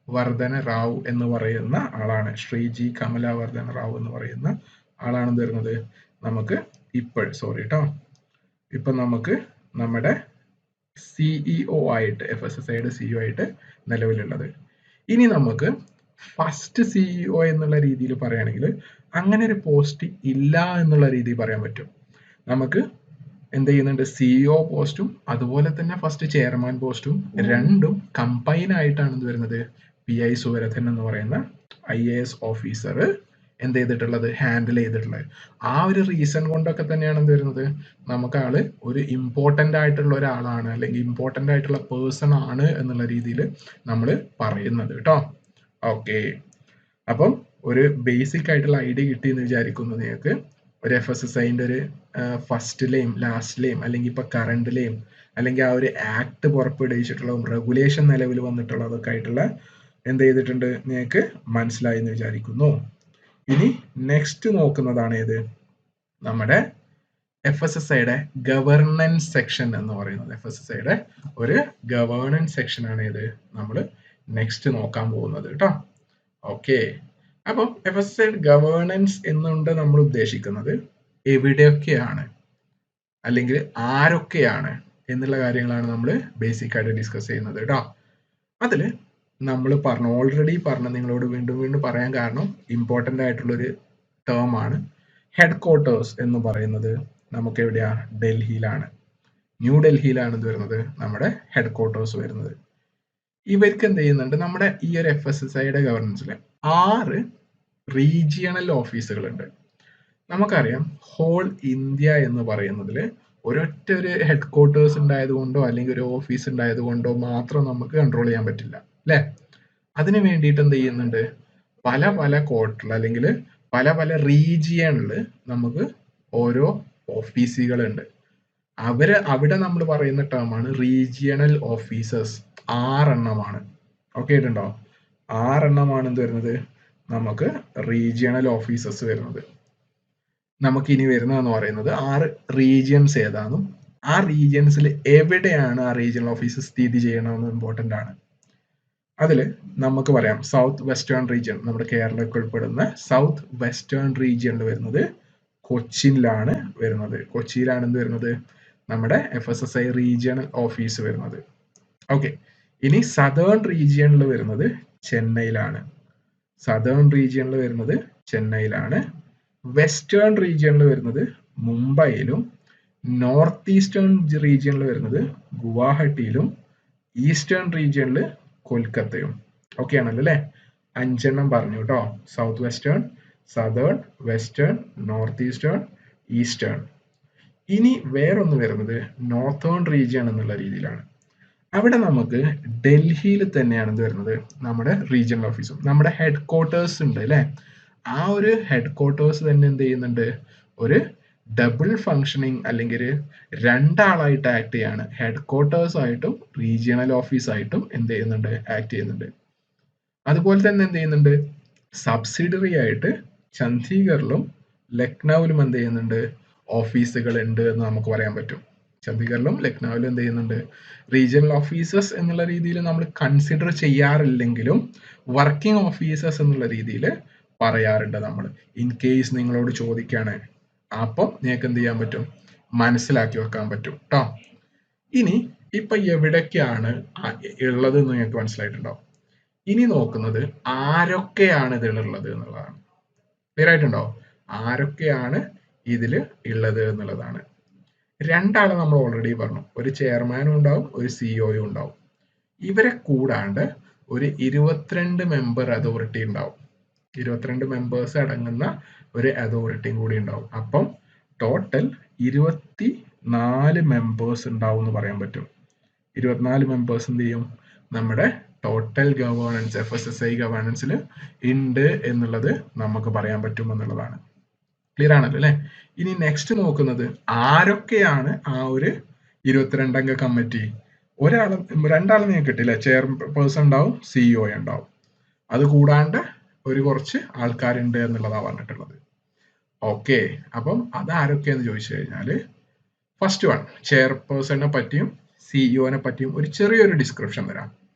വർദ്ധന റാവു എന്ന് പറയുന്ന ആളാണ്. ശ്രീ ജി കമല വർദ്ധന റാവു എന്ന് പറയുന്ന ആളാണ് എന്ത് വരുന്നത് നമുക്ക് ഇപ്പൊ നമുക്ക് നമ്മുടെ CEO ആയിട്ട് FSSAIയുടെ CEO ആയിട്ട് നിലവിലുള്ളത്. ഇനി നമുക്ക് ഫസ്റ്റ് സിഇഒ എന്നുള്ള രീതിയിൽ പറയുകയാണെങ്കിൽ അങ്ങനെ ഒരു പോസ്റ്റ് ഇല്ല എന്നുള്ള രീതിയിൽ പറയാൻ പറ്റും. നമുക്ക് എന്ത് ചെയ്യുന്നുണ്ട്, സിഇഒ പോസ്റ്റും അതുപോലെ തന്നെ ഫസ്റ്റ് ചെയർമാൻ പോസ്റ്റും രണ്ടും കമ്പൈൻ ആയിട്ടാണ് എന്ത് വരുന്നത്, PI സുവരഥൻ എന്ന് പറയുന്ന IAS ഓഫീസർ എന്ത് ചെയ്തിട്ടുള്ളത്, ഹാൻഡിൽ ചെയ്തിട്ടുള്ളത്. ആ ഒരു റീസൺ കൊണ്ടൊക്കെ തന്നെയാണ് എന്ത് വരുന്നത്, നമുക്ക് ആള് ഒരു ഇമ്പോർട്ടൻ്റ് ആയിട്ടുള്ള ഒരാളാണ് അല്ലെങ്കിൽ ഇമ്പോർട്ടൻ്റ് ആയിട്ടുള്ള പേഴ്സൺ ആണ് എന്നുള്ള രീതിയിൽ നമ്മൾ പറയുന്നത് കേട്ടോ. ഓക്കെ, അപ്പം ഒരു ബേസിക് ആയിട്ടുള്ള ഐഡിയ കിട്ടിയെന്ന് വിചാരിക്കുന്നു നിങ്ങൾക്ക്. ഒരു FSSAIന്റെ ഒരു ഫസ്റ്റിലെയും ലാസ്റ്റിലെയും അല്ലെങ്കിൽ ഇപ്പൊ കറണ്ടിലെയും അല്ലെങ്കിൽ ആ ഒരു ആക്ട് പുറപ്പെടുവിച്ചിട്ടുള്ളതും റെഗുലേഷൻ നിലവിൽ വന്നിട്ടുള്ളതൊക്കെ ആയിട്ടുള്ള എന്ത് ചെയ്തിട്ടുണ്ട് നിങ്ങൾക്ക് മനസ്സിലായി എന്ന് വിചാരിക്കുന്നു. ഇനി നെക്സ്റ്റ് നോക്കുന്നതാണ് ഏത്, നമ്മുടെ FSSAIയുടെ ഗവർണൻസ് സെക്ഷൻ എന്ന് പറയുന്നത്. FSSAIയുടെ ഒരു ഗവേണൻസ് സെക്ഷൻ ആണ് ഇത് നമ്മൾ നെക്സ്റ്റ് നോക്കാൻ പോകുന്നത് കേട്ടോ. ഓക്കെ, അപ്പം FSSAI ഗവേണൻസ് എന്നുകൊണ്ട് നമ്മൾ ഉദ്ദേശിക്കുന്നത് എവിടെയൊക്കെയാണ് അല്ലെങ്കിൽ ആരൊക്കെയാണ് എന്നുള്ള കാര്യങ്ങളാണ് നമ്മൾ ബേസിക് ആയിട്ട് ഡിസ്കസ് ചെയ്യുന്നത് കേട്ടോ. അതിൽ നമ്മൾ ഓൾറെഡി പറഞ്ഞ നിങ്ങളോട് വീണ്ടും വീണ്ടും പറയാൻ കാരണം ഇമ്പോർട്ടൻ്റ് ആയിട്ടുള്ളൊരു ടേം ആണ്. ഹെഡ് ക്വാർട്ടേഴ്സ് എന്ന് പറയുന്നത് നമുക്ക് എവിടെയാ, ഡൽഹിയിലാണ്. ന്യൂ ഡൽഹിയിലാണ് ഇത് വരുന്നത്, നമ്മുടെ ഹെഡ് ക്വാർട്ടേഴ്സ് വരുന്നത്. ഇവർക്ക് എന്ത് ചെയ്യുന്നുണ്ട്, നമ്മുടെ ഈ ഒരു FSSAIയുടെ ഗവർണൻസിൽ 6 റീജിയണൽ ഓഫീസുകളുണ്ട്. നമുക്കറിയാം ഹോൾ ഇന്ത്യ എന്ന് പറയുന്നതിൽ ഒരൊറ്റ ഒരു ഹെഡ് ക്വാർട്ടേഴ്സ് ഉണ്ടായത് കൊണ്ടോ അല്ലെങ്കിൽ ഒരു ഓഫീസ് ഉണ്ടായത് കൊണ്ടോ മാത്രം നമുക്ക് കൺട്രോൾ ചെയ്യാൻ പറ്റില്ല അല്ലെ. അതിന് വേണ്ടിയിട്ട് എന്ത് ചെയ്യുന്നുണ്ട്, പല പല ക്വാർട്ടറിൽ അല്ലെങ്കിൽ പല പല റീജിയണിൽ നമുക്ക് ഓരോ ഓഫീസുകളുണ്ട്. അവിടെ നമ്മൾ പറയുന്ന ടേമാണ് റീജിയണൽ ഓഫീസേഴ്സ്. 6 എണ്ണമാണ്. ഓക്കെ ആയിട്ടുണ്ടോ, 6 എണ്ണമാണ് എന്ത് വരുന്നത്, നമുക്ക് റീജിയണൽ ഓഫീസേഴ്സ് വരുന്നത്. നമുക്ക് ഇനി വരുന്നതെന്ന് പറയുന്നത് 6 റീജിയൻസ് ഏതാണെന്നും ആ റീജിയൻസിൽ എവിടെയാണ് ആ റീജിയണൽ ഓഫീസ് സ്ഥിതി ചെയ്യണമെന്നും ഇമ്പോർട്ടൻ്റ് ആണ്. അതിൽ നമുക്ക് പറയാം സൗത്ത് വെസ്റ്റേൺ റീജിയൻ, നമ്മുടെ കേരളത്തിൽ ഉൾപ്പെടുന്ന സൗത്ത് വെസ്റ്റേൺ റീജിയനിൽ വരുന്നത് കൊച്ചിയിലാണ് വരുന്നത്. കൊച്ചിയിലാണ് എന്ത് വരുന്നത്, നമ്മുടെ FSSAI റീജിയണൽ ഓഫീസ് വരുന്നത്. ഓക്കെ, ഇനി സദേൺ റീജിയനിൽ വരുന്നത് ചെന്നൈയിലാണ്. സദേൺ റീജിയനിൽ വരുന്നത് ചെന്നൈയിലാണ്. വെസ്റ്റേൺ റീജിയനിൽ വരുന്നത് മുംബൈയിലും നോർത്ത് ഈസ്റ്റേൺ റീജിയനിൽ വരുന്നത് ഗുവാഹട്ടിയിലും ഈസ്റ്റേൺ റീജിയനിൽ കൊൽക്കത്തയും. ഓക്കെ ആണല്ലോ അല്ലെ, 5 എണ്ണം പറഞ്ഞു കേട്ടോ. South western, southern, western, north eastern, eastern. ഇനി വേറൊന്ന് വരുന്നത് നോർത്തേൺ റീജിയൻ എന്നുള്ള രീതിയിലാണ്. അവിടെ നമുക്ക് ഡൽഹിയിൽ തന്നെയാണ് എന്ത് വരുന്നത്, നമ്മുടെ റീജിയണൽ ഓഫീസും നമ്മുടെ ഹെഡ് ക്വാർട്ടേഴ്സ് ഉണ്ട് അല്ലെ. ആ ഒരു ഹെഡ് ക്വാർട്ടേഴ്സ് തന്നെ എന്ത് ചെയ്യുന്നുണ്ട്, ഒരു ഡബിൾ ഫങ്ഷനിങ് അല്ലെങ്കിൽ 2 ആളായിട്ട് ആക്ട് ചെയ്യാണ്. ഹെഡ് ക്വാർട്ടേഴ്സ് ആയിട്ടും റീജിയണൽ ഓഫീസ് ആയിട്ടും എന്ത് ചെയ്യുന്നുണ്ട്, ആക്ട് ചെയ്യുന്നുണ്ട്. അതുപോലെ തന്നെ എന്ത് ചെയ്യുന്നുണ്ട്, സബ്സിഡറി ആയിട്ട് ചണ്ഡീഗറിലും ലക്നൌവിലും എന്ത് ചെയ്യുന്നുണ്ട്, ഓഫീസുകൾ ഉണ്ട് എന്ന് നമുക്ക് പറയാൻ പറ്റും. ചണ്ഡീഗറിലും ലക്നൌവിലും എന്ത് ചെയ്യുന്നുണ്ട്, റീജിയണൽ ഓഫീസേഴ്സ് എന്നുള്ള രീതിയിൽ നമ്മൾ കൺസിഡർ ചെയ്യാറില്ലെങ്കിലും വർക്കിംഗ് ഓഫീസേഴ്സ് എന്നുള്ള രീതിയിൽ പറയാറുണ്ട് നമ്മൾ. ഇൻ കേസ് നിങ്ങളോട് ചോദിക്കുകയാണ്, അപ്പം നിങ്ങൾക്ക് എന്ത് ചെയ്യാൻ പറ്റും, മനസ്സിലാക്കി വെക്കാൻ പറ്റും കേട്ടോ. ഇനി ഇപ്പൊ എവിടൊക്കെയാണ് ഉള്ളത് എന്ന് നിങ്ങൾക്ക് മനസ്സിലായിട്ടുണ്ടോ. ഇനി നോക്കുന്നത് ആരൊക്കെയാണ് ഇതിലുള്ളത് എന്നുള്ളതാണ്. ക്ലിയർ ആയിട്ടുണ്ടോ, ആരൊക്കെയാണ് ഇതിൽ ഉള്ളത് എന്നുള്ളതാണ്. 2 ആളെ നമ്മൾ ഓൾറെഡി പറഞ്ഞു, ഒരു ചെയർമാനും ഉണ്ടാവും ഒരു സിഇഒയും ഉണ്ടാവും. ഇവരെ കൂടാണ്ട് ഒരു 22 മെമ്പർ അതോറിറ്റി ഉണ്ടാവും. 22 മെമ്പേഴ്സ് അടങ്ങുന്ന ഒരു അതോറിറ്റിയും കൂടി ഉണ്ടാവും. അപ്പം ടോട്ടൽ 24 മെമ്പേഴ്സ് ഉണ്ടാവും എന്ന് പറയാൻ പറ്റും. 24 മെമ്പേഴ്സ് എന്ത് ചെയ്യും, നമ്മുടെ ടോട്ടൽ ഗവേണൻസ് FSSAI ഗവേണൻസിൽ ഉണ്ട് എന്നുള്ളത് നമുക്ക് പറയാൻ പറ്റും എന്നുള്ളതാണ്. ക്ലിയർ ആണല്ലോ അല്ലെ. ഇനി നെക്സ്റ്റ് നോക്കുന്നത് ആരൊക്കെയാണ് ആ ഒരു 22 അംഗ കമ്മിറ്റി. 2 ആളെ നിങ്ങൾക്ക് കിട്ടില്ല, ചെയർപേഴ്സൺ ഉണ്ടാവും, സിഇഒ ഉണ്ടാവും. അത് കൂടാണ്ട് ഒരു കുറച്ച് ആൾക്കാരുണ്ട് എന്നുള്ളതാണ് പറഞ്ഞിട്ടുള്ളത്. ഓക്കെ, അപ്പം അത് ആരൊക്കെയെന്ന് ചോദിച്ചു കഴിഞ്ഞാല് ഫസ്റ്റ് വൺ ചെയർപേഴ്സണിനെ പറ്റിയും സിഇഒനെ പറ്റിയും ഒരു ചെറിയൊരു ഡിസ്ക്രിപ്ഷൻ തരാം.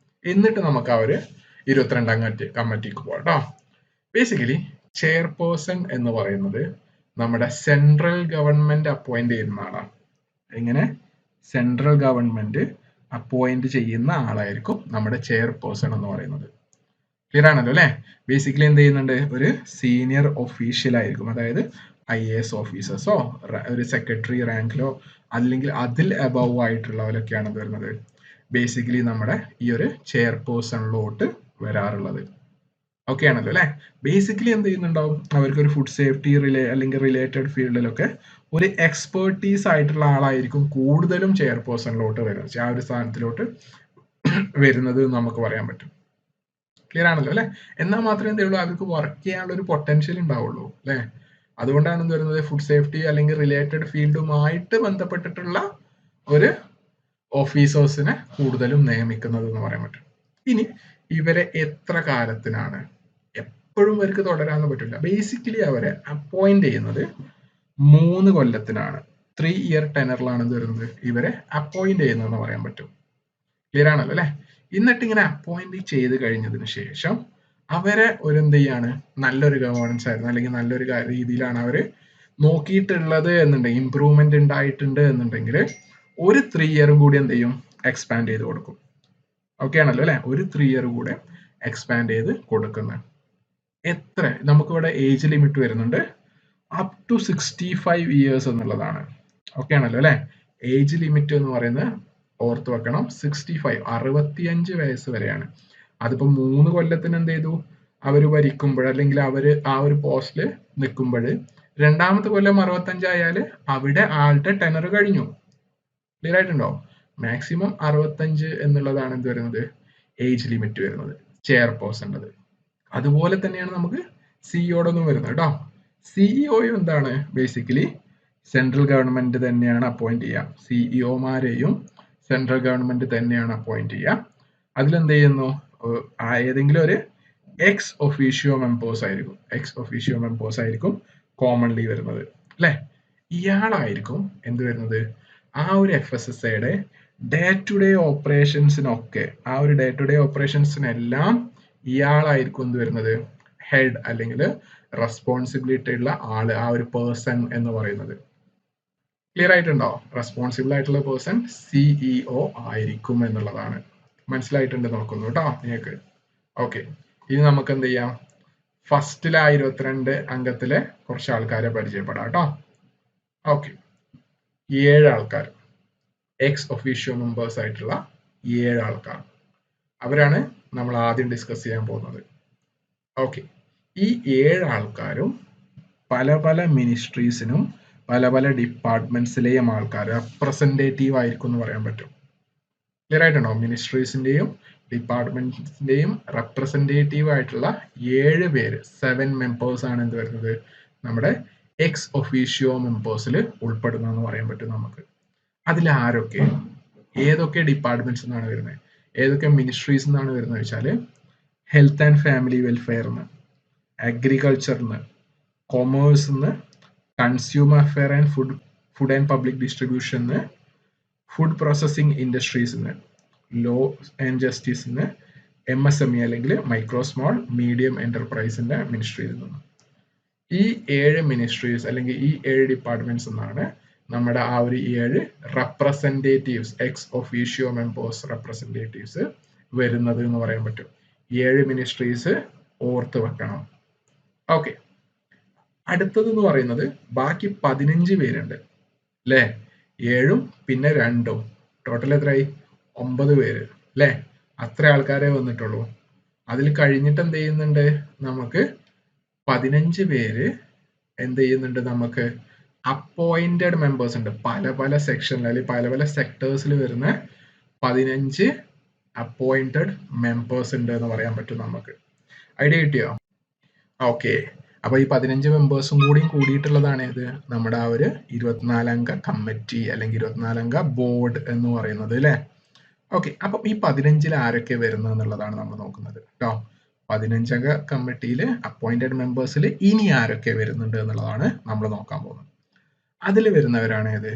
എന്നിട്ട് നമുക്ക് ആ ഒരു 22 അംഗ കമ്മിറ്റിക്ക് പോകാം കേട്ടോ. ബേസിക്കലി ചെയർപേഴ്സൺ എന്ന് പറയുന്നത് നമ്മുടെ സെൻട്രൽ ഗവൺമെന്റ് അപ്പോയിന്റ് ചെയ്യുന്ന ആളാണ്. എങ്ങനെ, സെൻട്രൽ ഗവൺമെന്റ് അപ്പോയിന്റ് ചെയ്യുന്ന ആളായിരിക്കും നമ്മുടെ ചെയർപേഴ്സൺ എന്ന് പറയുന്നത്. ക്ലിയർ ആണല്ലോ അല്ലെ? ബേസിക്കലി എന്ത് ചെയ്യുന്നുണ്ട്, ഒരു സീനിയർ ഒഫീഷ്യൽ ആയിരിക്കും, അതായത് IAS ഓഫീസേഴ്സോ ഒരു സെക്രട്ടറി റാങ്കിലോ അല്ലെങ്കിൽ അതിൽ അബവ് ആയിട്ടുള്ളവരൊക്കെയാണ് വരുന്നത് ബേസിക്കലി നമ്മുടെ ഈ ഒരു ചെയർപേഴ്സണിലോട്ട് വരാറുള്ളത്. ഓക്കെ ആണല്ലോ അല്ലെ? ബേസിക്കലി എന്ത് ചെയ്യുന്നുണ്ടാവും, അവർക്ക് ഒരു ഫുഡ് സേഫ്റ്റി അല്ലെങ്കിൽ റിലേറ്റഡ് ഫീൽഡിലൊക്കെ ഒരു എക്സ്പേർട്ടീസ് ആയിട്ടുള്ള ആളായിരിക്കും കൂടുതലും ചെയർപേഴ്സണിലോട്ട് വരുന്നത്, ആ ഒരു സ്ഥാനത്തിലോട്ട് വരുന്നത് നമുക്ക് പറയാൻ പറ്റും. ക്ലിയർ ആണല്ലോ അല്ലെ? എന്നാൽ മാത്രമേ എന്ത് ചെയ്യുള്ളൂ, അവർക്ക് വർക്ക് ചെയ്യാനുള്ള ഒരു പൊട്ടൻഷ്യൽ ഉണ്ടാവുള്ളൂ അല്ലെ? അതുകൊണ്ടാണ് എന്ത് വരുന്നത്, ഫുഡ് സേഫ്റ്റി അല്ലെങ്കിൽ റിലേറ്റഡ് ഫീൽഡുമായിട്ട് ബന്ധപ്പെട്ടിട്ടുള്ള ഒരു ഓഫീസേഴ്സിനെ കൂടുതലും നിയമിക്കുന്നത് എന്ന് പറയാൻ പറ്റും. ഇനി ഇവരെ എത്ര കാലത്തിനാണ്, എപ്പോഴും ഇവർക്ക് തുടരാനൊന്നും പറ്റില്ല. ബേസിക്കലി അവരെ അപ്പോയിന്റ് ചെയ്യുന്നത് 3 കൊല്ലത്തിനാണ്. 3 ഇയർ ടെനറിലാണ് എന്ത് വരുന്നത്, ഇവരെ അപ്പോയിന്റ് ചെയ്യുന്നതെന്ന് പറയാൻ പറ്റും. ക്ലിയർ ആണല്ലോ അല്ലെ? എന്നിട്ട് ഇങ്ങനെ അപ്പോയിന്റ് ചെയ്ത് കഴിഞ്ഞതിന് ശേഷം അവരെ ഒരു എന്ത് ചെയ്യാണ്, നല്ലൊരു ഗവേണൻസ് ആയിരുന്നു അല്ലെങ്കിൽ നല്ലൊരു രീതിയിലാണ് അവര് നോക്കിയിട്ടുള്ളത് എന്നുണ്ടെങ്കിൽ, ഇമ്പ്രൂവ്മെന്റ് ഉണ്ടായിട്ടുണ്ട് എന്നുണ്ടെങ്കിൽ ഒരു 3 ഇയറും കൂടി എന്ത് ചെയ്യും, എക്സ്പാൻഡ് ചെയ്ത് കൊടുക്കും. ഓക്കെ ആണല്ലോ അല്ലെ? ഒരു 3 ഇയർ കൂടെ എക്സ്പാൻഡ് ചെയ്ത് കൊടുക്കുന്നത്. എത്ര നമുക്കിവിടെ ഏജ് ലിമിറ്റ് വരുന്നുണ്ട്, അപ് ടു 65 ഇയേഴ്സ് എന്നുള്ളതാണ്. ഓക്കെ ആണല്ലോ അല്ലെ? ഏജ് ലിമിറ്റ് എന്ന് പറയുന്നത് ഓർത്ത് വെക്കണം, 65 65 വയസ്സ് വരെയാണ്. അതിപ്പോ 3 കൊല്ലത്തിന് എന്ത് ചെയ്തു, അവര് ഭരിക്കുമ്പോൾ അല്ലെങ്കിൽ അവര് ആ ഒരു പോസ്റ്റിൽ നിൽക്കുമ്പോൾ രണ്ടാമത്തെ കൊല്ലം 65 ആയാല് അവിടെ ആളുടെ ടെനർ കഴിഞ്ഞു. ക്ലിയർ ആയിട്ടുണ്ടോ? മാക്സിമം 65 എന്നുള്ളതാണ് എന്ത് വരുന്നത്, ഏജ് ലിമിറ്റ് വരുന്നത് ചെയർപേഴ്സണത്. അതുപോലെ തന്നെയാണ് നമുക്ക് സിഇഒടൊന്നും വരുന്നത് കേട്ടോ. സിഇഒ എന്താണ്, ബേസിക്കലി സെൻട്രൽ ഗവൺമെന്റ് തന്നെയാണ് അപ്പോയിന്റ് ചെയ്യുക. സിഇഒമാരെയും സെൻട്രൽ ഗവൺമെന്റ് തന്നെയാണ് അപ്പോയിന്റ് ചെയ്യുക. അതിലെന്ത് ചെയ്യുന്നു, ഏതെങ്കിലും ഒരു എക്സ് ഒഫീഷ്യോ മെമ്പേഴ്സ് ആയിരിക്കും, കോമൺലി വരുന്നത് അല്ലെ? ഇയാളായിരിക്കും എന്ത് വരുന്നത്, ആ ഒരു FSSAയുടെ ഡേ ടു ഡേ ഓപ്പറേഷൻസിനൊക്കെ, ആ ഒരു ഡേ ടു ഡേ ഓപ്പറേഷൻസിനെല്ലാം ഇയാളായിരിക്കും എന്ത് വരുന്നത്, ഹെഡ് അല്ലെങ്കിൽ റെസ്പോൺസിബിലിറ്റി ഉള്ള ആള്, ആ ഒരു പേഴ്സൺ എന്ന് പറയുന്നത്. ക്ലിയർ ആയിട്ടുണ്ടോ? റെസ്പോൺസിബിൾ ആയിട്ടുള്ള പേഴ്സൺ CEO ആയിരിക്കും എന്നുള്ളതാണ്. മനസ്സിലായിട്ടുണ്ട് നോക്കുന്നു കേട്ടോ നിങ്ങൾക്ക്. ഓക്കെ, ഇനി നമുക്ക് എന്ത് ചെയ്യാം, ഫസ്റ്റിലെ 22 അംഗത്തിലെ കുറച്ച് ആൾക്കാരെ പരിചയപ്പെടാം കേട്ടോ. ഓക്കെ, 7 ആൾക്കാർ എക്സ് ഒഫീഷ്യോ മെമ്പേഴ്സ് ആയിട്ടുള്ള 7 ആൾക്കാർ, അവരാണ് നമ്മൾ ആദ്യം ഡിസ്കസ് ചെയ്യാൻ പോകുന്നത്. ഓക്കെ, ഈ 7 ആൾക്കാരും പല പല മിനിസ്ട്രീസിനും പല പല ഡിപ്പാർട്ട്മെന്റ്സിലെയും ആൾക്കാർ റെപ്രസെന്റേറ്റീവ് ആയിരിക്കും എന്ന് പറയാൻ പറ്റും. ക്ലിയർ ആയിട്ടുണ്ടോ? മിനിസ്ട്രീസിന്റെയും ഡിപ്പാർട്ട്മെന്റ്സിന്റെയും റെപ്രസെന്റേറ്റീവ് ആയിട്ടുള്ള 7 പേര്, 7 മെമ്പേഴ്സ് ആണ് എന്ത് വരുന്നത്, നമ്മുടെ എക്സ് ഒഫീഷ്യോ മെമ്പേഴ്സിൽ ഉൾപ്പെടുന്നതെന്ന് പറയാൻ പറ്റും നമുക്ക്. അതിൽ ആരൊക്കെ, ഏതൊക്കെ ഡിപ്പാർട്ട്മെന്റ്സ് എന്നാണ് വരുന്നത്, ഏതൊക്കെ മിനിസ്ട്രീസ് എന്നാണ് വരുന്നത് വെച്ചാൽ, ഹെൽത്ത് ആൻഡ് ഫാമിലി വെൽഫെയർന്ന്, അഗ്രികൾച്ചർന്ന്, കൊമേഴ്സ്ന്ന്, consumer affair and food and public ഡിസ്ട്രിബ്യൂഷന്ന്, ഫുഡ് പ്രോസസ്സിംഗ് ഇൻഡസ്ട്രീസിന്ന്, ലോ ആൻഡ് ജസ്റ്റിസിന്ന്, MSME അല്ലെങ്കിൽ മൈക്രോ സ്മോൾ മീഡിയം എന്റർപ്രൈസിന്റെ മിനിസ്ട്രിയിൽ നിന്നും. ഈ 7 മിനിസ്ട്രീസ് അല്ലെങ്കിൽ ഈ 7 ഡിപ്പാർട്ട്മെന്റ്സ് എന്നാണ് നമ്മുടെ ആ ഒരു 7 representatives, ex officio members representatives വരുന്നത് എന്ന് പറയാൻ പറ്റും. 7 മിനിസ്ട്രീസ് ഓർത്ത് വെക്കണം. ഓക്കെ, അടുത്തത് എന്ന് പറയുന്നത് ബാക്കി 15 പേരുണ്ട് അല്ലെ? 7ഉം പിന്നെ 2ഉം ടോട്ടൽ എത്രയായി, 9 പേര് അല്ലെ? അത്ര ആൾക്കാരെ വന്നിട്ടുള്ളൂ. അതിൽ കഴിഞ്ഞിട്ട് എന്ത് ചെയ്യുന്നുണ്ട്, നമുക്ക് 15 പേര് എന്ത് ചെയ്യുന്നുണ്ട്, നമുക്ക് അപ്പോയിന്റഡ് മെമ്പേഴ്സ് ഉണ്ട്. പല പല സെക്ഷനിൽ അല്ലെങ്കിൽ പല പല സെക്ടേഴ്സിൽ വരുന്ന 15 അപ്പോയിന്റഡ് മെമ്പേഴ്സ് ഉണ്ട് എന്ന് പറയാൻ പറ്റും നമുക്ക്. ഐഡിയ കിട്ടിയോ? ഓക്കെ, അപ്പൊ ഈ 15 മെമ്പേഴ്സും കൂടിയിട്ടുള്ളതാണ് ഇത് നമ്മുടെ ആ ഒരു 24 അംഗ കമ്മിറ്റി അല്ലെങ്കിൽ 24 അംഗ ബോർഡ് എന്ന് പറയുന്നത് അല്ലെ? ഓക്കെ, അപ്പൊ ഈ 15ൽ ആരൊക്കെ വരുന്നത് എന്നുള്ളതാണ് നമ്മൾ നോക്കുന്നത് കേട്ടോ. 15 അംഗ കമ്മിറ്റിയിൽ അപ്പോയിന്റഡ് മെമ്പേഴ്സിൽ ഇനി ആരൊക്കെ വരുന്നുണ്ട് എന്നുള്ളതാണ് നമ്മൾ നോക്കാൻ പോകുന്നത്. അതിൽ വരുന്നവരാണ് ഏത്,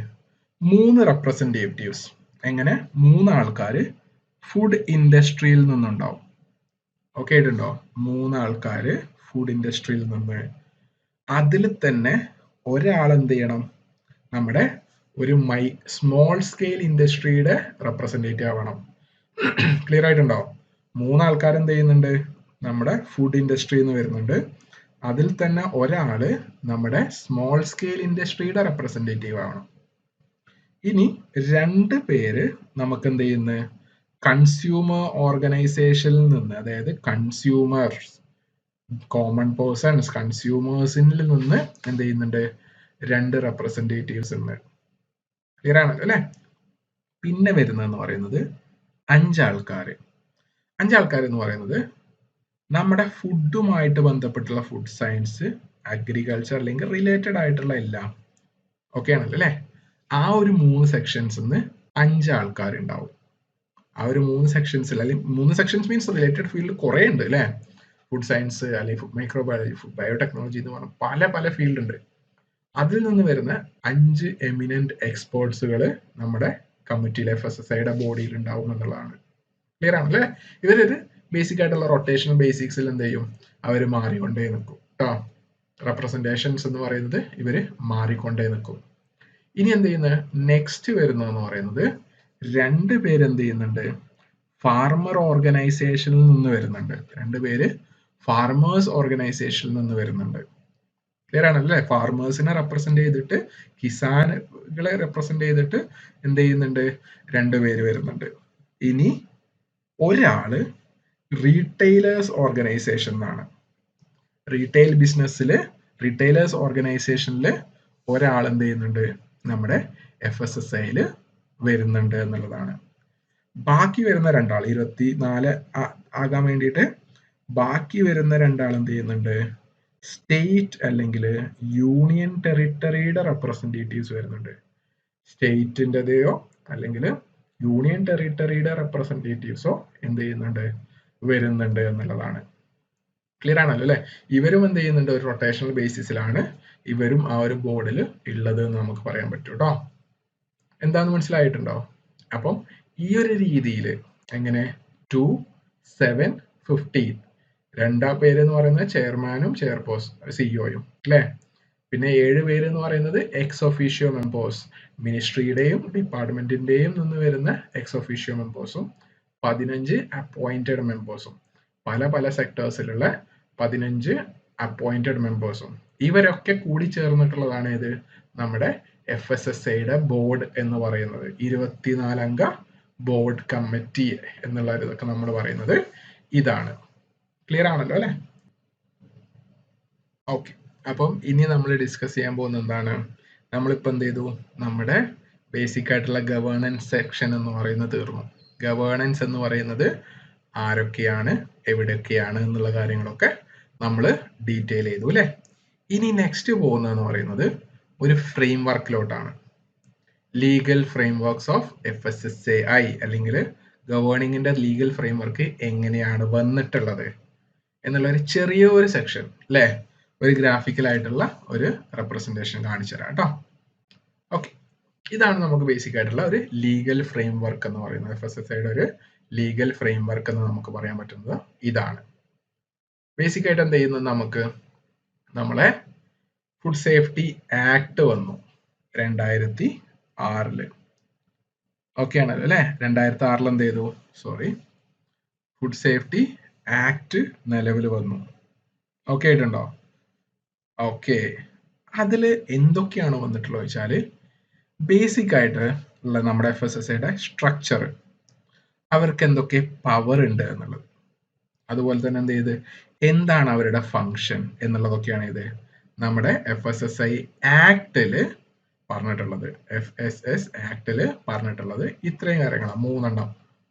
3 റെപ്രസെന്റേറ്റീവ്സ്. എങ്ങനെ, 3 ആൾക്കാര് ഫുഡ് ഇൻഡസ്ട്രിയിൽ നിന്നുണ്ടാവും. ഓക്കെ ആയിട്ടുണ്ടോ? 3 ആൾക്കാര് ഫുഡ് ഇൻഡസ്ട്രിയിൽ നിന്ന്. അതിൽ തന്നെ ഒരാൾ എന്ത് ചെയ്യണം, നമ്മുടെ ഒരു സ്മോൾ സ്കെയിൽ ഇൻഡസ്ട്രിയുടെ റെപ്രസെന്റേറ്റീവ് ആവണം. ക്ലിയർ ആയിട്ടുണ്ടോ? 3 ആൾക്കാർ എന്ത് ചെയ്യുന്നുണ്ട്, നമ്മുടെ ഫുഡ് ഇൻഡസ്ട്രി എന്ന് വരുന്നുണ്ട്. അതിൽ തന്നെ ഒരാള് നമ്മുടെ സ്മോൾ സ്കെയിൽ ഇൻഡസ്ട്രിയുടെ റെപ്രസെൻറ്റേറ്റീവ് ആവണം. ഇനി 2 പേര് നമുക്ക് എന്ത് ചെയ്യുന്നു, കൺസ്യൂമർ ഓർഗനൈസേഷനിൽ നിന്ന്, അതായത് കൺസ്യൂമേഴ്സ്, കോമൺ പേഴ്സൺസ്, കൺസ്യൂമേഴ്സിൽ നിന്ന് എന്ത് ചെയ്യുന്നുണ്ട്, 2 റെപ്രസെൻറ്റേറ്റീവ്സ് ഉണ്ട്. ക്ലിയർ ആണല്ലോ അല്ലെ? പിന്നെ വരുന്നതെന്ന് പറയുന്നത് 5 ആൾക്കാർ. 5 ആൾക്കാർ എന്ന് പറയുന്നത് നമ്മുടെ ഫുഡുമായിട്ട് ബന്ധപ്പെട്ടുള്ള ഫുഡ് സയൻസ്, അഗ്രികൾച്ചർ അല്ലെങ്കിൽ റിലേറ്റഡ് ആയിട്ടുള്ള എല്ലാം ഓക്കെ ആണല്ലോ അല്ലെ? ആ ഒരു 3 സെക്ഷൻസ് 5 ആൾക്കാരുണ്ടാവും. ആ ഒരു 3 സെക്ഷൻസിൽ, അല്ലെങ്കിൽ 3 സെക്ഷൻസ് മീൻസ് റിലേറ്റഡ് ഫീൽഡ് കുറെ ഉണ്ട് അല്ലെ? ഫുഡ് സയൻസ് അല്ലെങ്കിൽ ഫുഡ് മൈക്രോബയോളജി, ഫുഡ് ബയോടെക്നോളജി എന്ന് പറഞ്ഞ പല പല ഫീൽഡ് ഉണ്ട്. അതിൽ നിന്ന് വരുന്ന 5 എമിനന്റ് എക്സ്പേർട്സുകൾ നമ്മുടെ കമ്മിറ്റിയിലെ FSSAIയുടെ ബോഡിയിൽ ഉണ്ടാവും എന്നുള്ളതാണ്. ക്ലിയർ ആണല്ലേ? ഇവരൊരു ബേസിക് ആയിട്ടുള്ള റൊട്ടേഷണൽ ബേസിക്സിൽ എന്ത് ചെയ്യും, അവർ മാറിക്കൊണ്ടേ നിൽക്കും കേട്ടോ. റെപ്രസെന്റേഷൻസ് എന്ന് പറയുന്നത് ഇവര് മാറിക്കൊണ്ടേ നിൽക്കും. ഇനി എന്ത് ചെയ്യുന്നത്, നെക്സ്റ്റ് വരുന്നതെന്ന് പറയുന്നത് 2 പേര് എന്ത് ചെയ്യുന്നുണ്ട്, ഫാർമർ ഓർഗനൈസേഷനിൽ നിന്ന് വരുന്നുണ്ട്. 2 പേര് ഫാർമേഴ്സ് ഓർഗനൈസേഷനിൽ നിന്ന് വരുന്നുണ്ട്. ക്ലിയർ ആണല്ലേ? ഫാർമേഴ്സിനെ റെപ്രസെന്റ് ചെയ്തിട്ട്, കിസാനുകളെ റെപ്രസെന്റ് ചെയ്തിട്ട് എന്ത് ചെയ്യുന്നുണ്ട്, 2 പേര് വരുന്നുണ്ട്. ഇനി ഒരാള് റീറ്റെയിലേഴ്സ് ഓർഗനൈസേഷൻ എന്നാണ്. റീറ്റെയിൽ ബിസിനസ്സിൽ, റീറ്റെയിലേഴ്സ് ഓർഗനൈസേഷനിൽ ഒരാൾ എന്ത് ചെയ്യുന്നുണ്ട്, നമ്മുടെ FSSAയിൽ വരുന്നുണ്ട് എന്നുള്ളതാണ്. ബാക്കി വരുന്ന 2 ആൾ, 24 ആകാൻ വേണ്ടിയിട്ട് ബാക്കി വരുന്ന 2 ആൾ എന്ത് ചെയ്യുന്നുണ്ട്, സ്റ്റേറ്റ് അല്ലെങ്കിൽ യൂണിയൻ ടെറിട്ടറിയുടെ റെപ്രസെന്റേറ്റീവ്സ് വരുന്നുണ്ട്. സ്റ്റേറ്റിൻ്റെയോ അല്ലെങ്കിൽ യൂണിയൻ ടെറിട്ടറിയുടെ റെപ്രസെന്റേറ്റീവ്സോ എന്ത് ചെയ്യുന്നുണ്ട്, വരുന്നുണ്ട് എന്നുള്ളതാണ്. ക്ലിയർ ആണല്ലോ അല്ലെ? ഇവരും എന്ത് ചെയ്യുന്നുണ്ട്, ഒരു റൊട്ടേഷണൽ ബേസിസിലാണ് ഇവരും ആ ഒരു ബോർഡിൽ ഉള്ളത് എന്ന് നമുക്ക് പറയാൻ പറ്റും കേട്ടോ. എന്താന്ന് മനസ്സിലായിട്ടുണ്ടോ? അപ്പം ഈ ഒരു രീതിയിൽ എങ്ങനെ 2, 7, 15 2 പേര് എന്ന് പറയുന്നത് ചെയർമാനും സിഇഒയും അല്ലെ? പിന്നെ 7 പേര് എന്ന് പറയുന്നത് എക്സ് ഒഫീഷ്യോ മെമ്പേഴ്സ്, മിനിസ്ട്രിയുടെയും ഡിപ്പാർട്ട്മെന്റിന്റെയും നിന്ന് വരുന്ന എക്സ് ഒഫീഷ്യോ മെമ്പേഴ്സും 15 അപ്പോയിന്റഡ് മെമ്പേഴ്സും, പല പല സെക്ടേഴ്സിലുള്ള 15 അപ്പോയിന്റഡ് മെമ്പേഴ്സും. ഇവരൊക്കെ കൂടി ചേർന്നിട്ടുള്ളതാണ് ഇത് നമ്മുടെ FSSAയുടെ ബോർഡ് എന്ന് പറയുന്നത്. 24 അംഗ ബോർഡ് കമ്മിറ്റി എന്നുള്ള ഇതൊക്കെ നമ്മൾ പറയുന്നത് ഇതാണ്. ക്ലിയർ ആണല്ലോ അല്ലെ? ഓക്കെ. അപ്പം ഇനി നമ്മൾ ഡിസ്കസ് ചെയ്യാൻ പോകുന്നത് എന്താണ്, നമ്മളിപ്പോൾ എന്ത് ചെയ്തു, നമ്മുടെ ബേസിക് ആയിട്ടുള്ള ഗവേണൻസ് സെക്ഷൻ എന്ന് പറയുന്നത് തീർന്നു. ഗവേണൻസ് എന്ന് പറയുന്നത് ആരൊക്കെയാണ്, എവിടെയൊക്കെയാണ് എന്നുള്ള കാര്യങ്ങളൊക്കെ നമ്മൾ ഡീറ്റെയിൽ ചെയ്തു അല്ലെ? ഇനി നെക്സ്റ്റ് പോകുന്നതെന്ന് പറയുന്നത് ഒരു ഫ്രെയിം വർക്കിലോട്ടാണ്. Legal frameworks of FSSAI അല്ലെങ്കിൽ ഗവേണിങ്ങിന്റെ ലീഗൽ ഫ്രെയിം വർക്ക് എങ്ങനെയാണ് വന്നിട്ടുള്ളത് എന്നുള്ള ഒരു ചെറിയൊരു സെക്ഷൻ അല്ലെ, ഒരു ഗ്രാഫിക്കൽ ആയിട്ടുള്ള ഒരു റെപ്രസെന്റേഷൻ കാണിച്ചു തരാം കേട്ടോ. ഓക്കെ, ഇതാണ് നമുക്ക് ബേസിക് ആയിട്ടുള്ള ഒരു ലീഗൽ ഫ്രെയിം വർക്ക് എന്ന് പറയുന്നത്. FSSAIയുടെ ഒരു ലീഗൽ ഫ്രെയിം വർക്ക് എന്ന് നമുക്ക് പറയാൻ പറ്റുന്നത് ഇതാണ്. ബേസിക് ആയിട്ട് എന്ത് ചെയ്യുന്നത്, നമുക്ക് നമ്മളെ ഫുഡ് സേഫ്റ്റി ആക്ട് വന്നു 2006. ഓക്കെ ആണല്ലോ അല്ലെ? 2006 എന്ത് ചെയ്തു, ഫുഡ് സേഫ്റ്റി ആക്ട് നിലവിൽ വന്നു. ഓക്കെ ആയിട്ടുണ്ടോ? ഓക്കെ, അതില് എന്തൊക്കെയാണ് വന്നിട്ടുള്ളത് വെച്ചാല് ബേസിക് ആയിട്ട് ഉള്ള നമ്മുടെ FSSAIയുടെ സ്ട്രക്ചർ, അവർക്ക് എന്തൊക്കെ പവർ ഉണ്ട് എന്നുള്ളത്, അതുപോലെ തന്നെ എന്ത് ചെയ്ത് എന്താണ് അവരുടെ ഫങ്ഷൻ എന്നുള്ളതൊക്കെയാണ് ഇത് നമ്മുടെ FSSAI ആക്ടില് പറഞ്ഞിട്ടുള്ളത്. FSS ആക്ടില് പറഞ്ഞിട്ടുള്ളത് ഇത്രയും കാര്യങ്ങളാണ്, 3 എണ്ണം.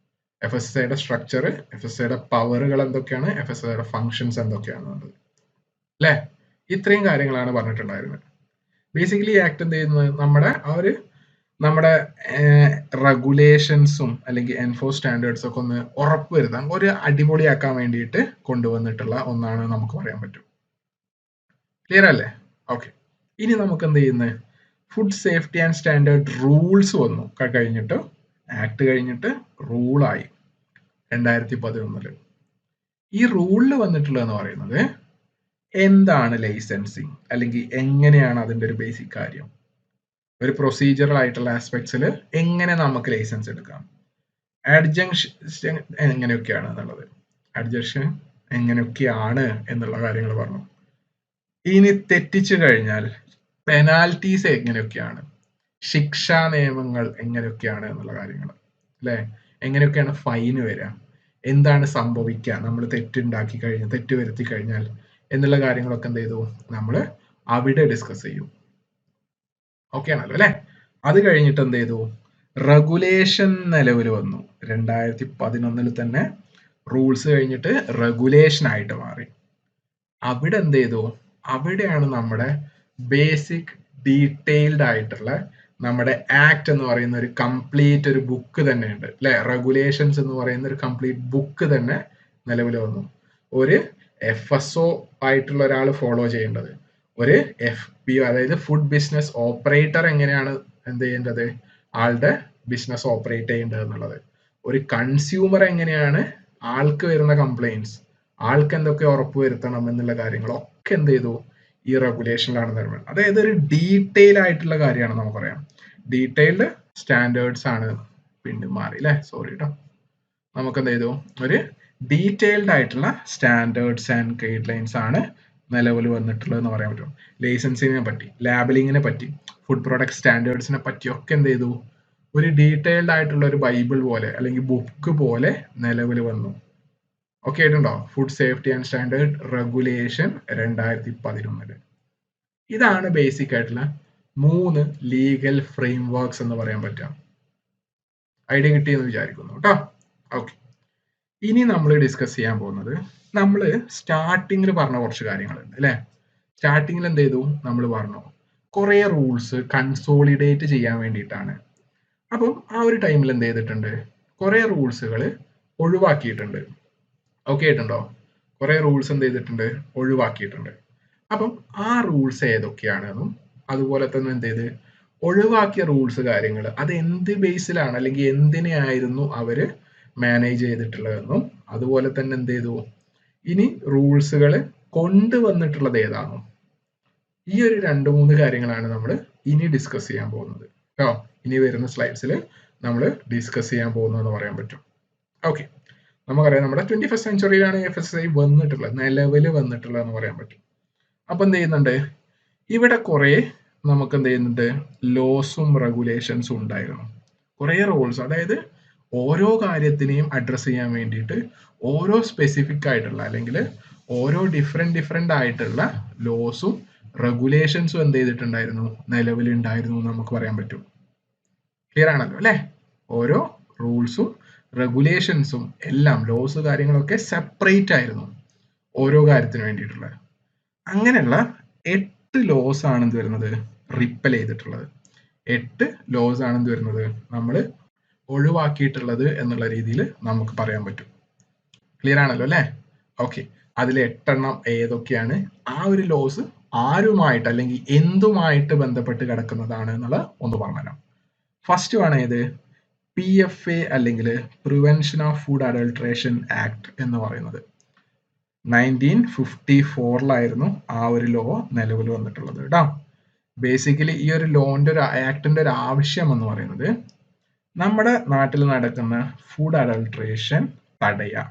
FSSAIയുടെ സ്ട്രക്ചർ, FSSAIയുടെ പവറുകൾ എന്തൊക്കെയാണ്, FSSAIയുടെ ഫങ്ഷൻസ് എന്തൊക്കെയാണെന്നുള്ളത് അല്ലെ? ഇത്രയും കാര്യങ്ങളാണ് പറഞ്ഞിട്ടുണ്ടായിരുന്നത്. ബേസിക്കലി ആക്ട് എന്ത് ചെയ്യുന്നത്, നമ്മുടെ റെഗുലേഷൻസും അല്ലെങ്കിൽ എൻഫോഴ്സ് സ്റ്റാൻഡേർഡ്സ് ഒക്കെ ഒന്ന് ഉറപ്പുവരുത്താൻ, ഒരു അടിപൊളിയാക്കാൻ വേണ്ടിയിട്ട് കൊണ്ടുവന്നിട്ടുള്ള ഒന്നാണ് നമുക്ക് പറയാൻ പറ്റും. ക്ലിയർ അല്ലേ? ഓക്കെ, ഇനി നമുക്ക് എന്ത് ചെയ്യുന്നത്, food safety and standard rules വന്നു കഴിഞ്ഞിട്ട്, ആക്ട് കഴിഞ്ഞിട്ട് റൂളായി 2011. ഈ റൂളിൽ വന്നിട്ടുള്ളതെന്ന് പറയുന്നത് എന്താണ് ലൈസൻസിങ്, അല്ലെങ്കിൽ എങ്ങനെയാണ് അതിൻ്റെ ഒരു ബേസിക് കാര്യം, ഒരു പ്രൊസീജിയറൽ ആയിട്ടുള്ള ആസ്പെക്ട്സിൽ എങ്ങനെ നമുക്ക് ലൈസൻസ് എടുക്കാം, അഡ്ജങ്ഷൻ എങ്ങനെയൊക്കെയാണ് എന്നുള്ളത്, അഡ്ജങ്ഷൻ എങ്ങനെയൊക്കെയാണ് എന്നുള്ള കാര്യങ്ങൾ പറഞ്ഞു. ഇനി തെറ്റിച്ചു കഴിഞ്ഞാൽ പെനാൽറ്റീസ് എങ്ങനെയൊക്കെയാണ്, ശിക്ഷാ നിയമങ്ങൾ എങ്ങനെയൊക്കെയാണ് എന്നുള്ള കാര്യങ്ങൾ അല്ലെ, എങ്ങനെയൊക്കെയാണ് ഫൈന് വരിക, എന്താണ് സംഭവിക്കുക നമ്മൾ തെറ്റുണ്ടാക്കി കഴിഞ്ഞാൽ, തെറ്റ് വരുത്തി കഴിഞ്ഞാൽ എന്നുള്ള കാര്യങ്ങളൊക്കെ എന്ത് ചെയ്തു നമ്മൾ അവിടെ ഡിസ്കസ് ചെയ്യും. ഓക്കെ ആണല്ലോ അല്ലെ. അത് കഴിഞ്ഞിട്ട് എന്ത് ചെയ്തു, റെഗുലേഷൻ നിലവിൽ വന്നു. 2011 തന്നെ റൂൾസ് കഴിഞ്ഞിട്ട് റെഗുലേഷൻ ആയിട്ട് മാറി. അവിടെ എന്ത് ചെയ്തു, അവിടെയാണ് നമ്മുടെ ബേസിക് ഡീറ്റെയിൽഡ് ആയിട്ടുള്ള നമ്മുടെ ആക്ട് എന്ന് പറയുന്ന ഒരു കംപ്ലീറ്റ് ഒരു ബുക്ക് തന്നെ ഉണ്ട് അല്ലെ. റെഗുലേഷൻസ് എന്ന് പറയുന്ന ഒരു കംപ്ലീറ്റ് ബുക്ക് തന്നെ നിലവിൽ വന്നു. ഒരു FSO ആയിട്ടുള്ള ഒരാൾ ഫോളോ ചെയ്യേണ്ടത്, ഒരു FBO അതായത് ഫുഡ് ബിസിനസ് ഓപ്പറേറ്റർ എങ്ങനെയാണ് എന്ത് ചെയ്യേണ്ടത്, ആളുടെ ബിസിനസ് ഓപ്പറേറ്റ് ചെയ്യേണ്ടത് എന്നുള്ളത്, ഒരു കൺസ്യൂമർ എങ്ങനെയാണ് ആൾക്ക് വരുന്ന കംപ്ലൈൻറ്റ്സ്, ആൾക്ക് എന്തൊക്കെ ഉറപ്പുവരുത്തണം എന്നുള്ള കാര്യങ്ങളൊക്കെ എന്ത് ചെയ്തു ഈ റെഗുലേഷനിലാണ് നിർമ്മിക്കുന്നത്. അതായത് ഒരു ഡീറ്റെയിൽ ആയിട്ടുള്ള കാര്യമാണ് നമുക്ക് പറയാം. ഡീറ്റെയിൽഡ് സ്റ്റാൻഡേർഡ്സ് ആണ്, പിന്നെ മാറി അല്ലെ, സോറി കേട്ടോ. നമുക്ക് എന്ത് ചെയ്തു, ഒരു ഡീറ്റെയിൽഡ് ആയിട്ടുള്ള സ്റ്റാൻഡേർഡ്സ് ആൻഡ് ഗൈഡ് ലൈൻസ് ആണ് നിലവിൽ വന്നിട്ടുള്ളത് എന്ന് പറയാൻ പറ്റും. ലൈസൻസിങ്ങിനെ പറ്റി, ലാബലിങ്ങിനെ പറ്റി, ഫുഡ് പ്രൊഡക്റ്റ് സ്റ്റാൻഡേർഡ്സിനെ പറ്റിയൊക്കെ എന്ത് ചെയ്തു, ഒരു ഡീറ്റെയിൽഡ് ആയിട്ടുള്ള ഒരു ബൈബിൾ പോലെ അല്ലെങ്കിൽ ബുക്ക് പോലെ നിലവിൽ വന്നു. ഓക്കെ ആയിട്ടുണ്ടോ? Food safety and standard regulation 2011. ഇതാണ് ബേസിക് ആയിട്ടുള്ള 3 ലീഗൽ ഫ്രെയിം വർക്ക്സ് എന്ന് പറയാൻ പറ്റാം. ഐഡിയ കിട്ടിയെന്ന് വിചാരിക്കുന്നു കേട്ടോ. ഓക്കെ, ഇനി നമ്മൾ ഡിസ്കസ് ചെയ്യാൻ പോകുന്നത്, നമ്മൾ സ്റ്റാർട്ടിങ്ങിൽ പറഞ്ഞ കുറച്ച് കാര്യങ്ങളുണ്ട് അല്ലെ. സ്റ്റാർട്ടിങ്ങിൽ എന്ത് ചെയ്തു, നമ്മൾ പറഞ്ഞു കുറെ റൂൾസ് കൺസോളിഡേറ്റ് ചെയ്യാൻ വേണ്ടിയിട്ടാണ്. അപ്പം ആ ഒരു ടൈമിൽ എന്ത് ചെയ്തിട്ടുണ്ട്, കുറെ റൂൾസുകൾ ഒഴിവാക്കിയിട്ടുണ്ട്. ഓക്കെ ആയിട്ടുണ്ടോ? കുറെ റൂൾസ് എന്ത് ചെയ്തിട്ടുണ്ട്, ഒഴിവാക്കിയിട്ടുണ്ട്. അപ്പം ആ റൂൾസ് ഏതൊക്കെയാണെന്നും അതുപോലെ തന്നെ എന്ത് ചെയ്ത് ഒഴിവാക്കിയ റൂൾസ് കാര്യങ്ങൾ അത് എന്ത് ബേസിലാണ് അല്ലെങ്കിൽ എന്തിനെയായിരുന്നു അവര് മാനേജ് ചെയ്തിട്ടുള്ളതെന്നും അതുപോലെ തന്നെ എന്ത് ചെയ്തു ഇനി റൂൾസുകൾ കൊണ്ടുവന്നിട്ടുള്ളത് ഏതാണോ, ഈ ഒരു 2-3 കാര്യങ്ങളാണ് നമ്മൾ ഇനി ഡിസ്കസ് ചെയ്യാൻ പോകുന്നത് കേട്ടോ. ഇനി വരുന്ന സ്ലൈഡ്സിൽ നമ്മൾ ഡിസ്കസ് ചെയ്യാൻ പോകുന്നതെന്ന് പറയാൻ പറ്റും. ഓക്കെ, നമുക്കറിയാം നമ്മുടെ 21st സെഞ്ചുറിയിലാണ് FSSAI വന്നിട്ടുള്ളത്, നിലവിൽ വന്നിട്ടുള്ളതെന്ന് പറയാൻ പറ്റും. അപ്പൊ എന്ത് ചെയ്യുന്നുണ്ട്, ഇവിടെ കുറെ നമുക്ക് എന്ത് ചെയ്യുന്നുണ്ട്, ലോസും റെഗുലേഷൻസും ഉണ്ടായിരുന്നു, കുറെ റൂൾസ്. അതായത് ഓരോ കാര്യത്തിനെയും അഡ്രസ് ചെയ്യാൻ വേണ്ടിയിട്ട് ഓരോ സ്പെസിഫിക് ആയിട്ടുള്ള അല്ലെങ്കിൽ ഓരോ ഡിഫറെന്റ് ആയിട്ടുള്ള ലോസും റെഗുലേഷൻസും എന്ത് ചെയ്തിട്ടുണ്ടായിരുന്നു, നിലവിലുണ്ടായിരുന്നു എന്ന് നമുക്ക് പറയാൻ പറ്റും. ക്ലിയർ ആണല്ലോ അല്ലെ. ഓരോ റൂൾസും റെഗുലേഷൻസും എല്ലാം, ലോസ് കാര്യങ്ങളൊക്കെ സെപ്പറേറ്റ് ആയിരുന്നു ഓരോ കാര്യത്തിന് വേണ്ടിയിട്ടുള്ളത്. അങ്ങനെയുള്ള 8 ലോസ് ആണ് എന്ത് വരുന്നത്, റിപ്പൽ ചെയ്തിട്ടുള്ളത്. 8 ലോസ് ആണ് എന്ത് വരുന്നത്, നമ്മൾ ഒഴിവാക്കിയിട്ടുള്ളത് എന്നുള്ള രീതിയിൽ നമുക്ക് പറയാൻ പറ്റും. ക്ലിയർ ആണല്ലോ അല്ലെ. ഓക്കെ, അതിൽ 8 എണ്ണം ഏതൊക്കെയാണ്, ആ ഒരു ലോസ് ആരുമായിട്ട് അല്ലെങ്കിൽ എന്തുമായിട്ട് ബന്ധപ്പെട്ട് കിടക്കുന്നതാണ് എന്നുള്ള ഒന്ന് പറഞ്ഞുതരാം. ഫസ്റ്റ് ആണ് ഏത്, PFA അല്ലെങ്കിൽ prevention of food adulteration act എന്ന് പറയുന്നത്. 1954 ആ ഒരു ലോ നിലവിൽ വന്നിട്ടുള്ളത് കേട്ടോ. ബേസിക്കലി ഈ ഒരു ലോന്റെ ഒരു ആക്ടിന്റെ ഒരു ആവശ്യം എന്ന് പറയുന്നത് നമ്മുടെ നാട്ടിൽ നടക്കുന്ന ഫുഡ് അഡൾട്രേഷൻ തടയുക,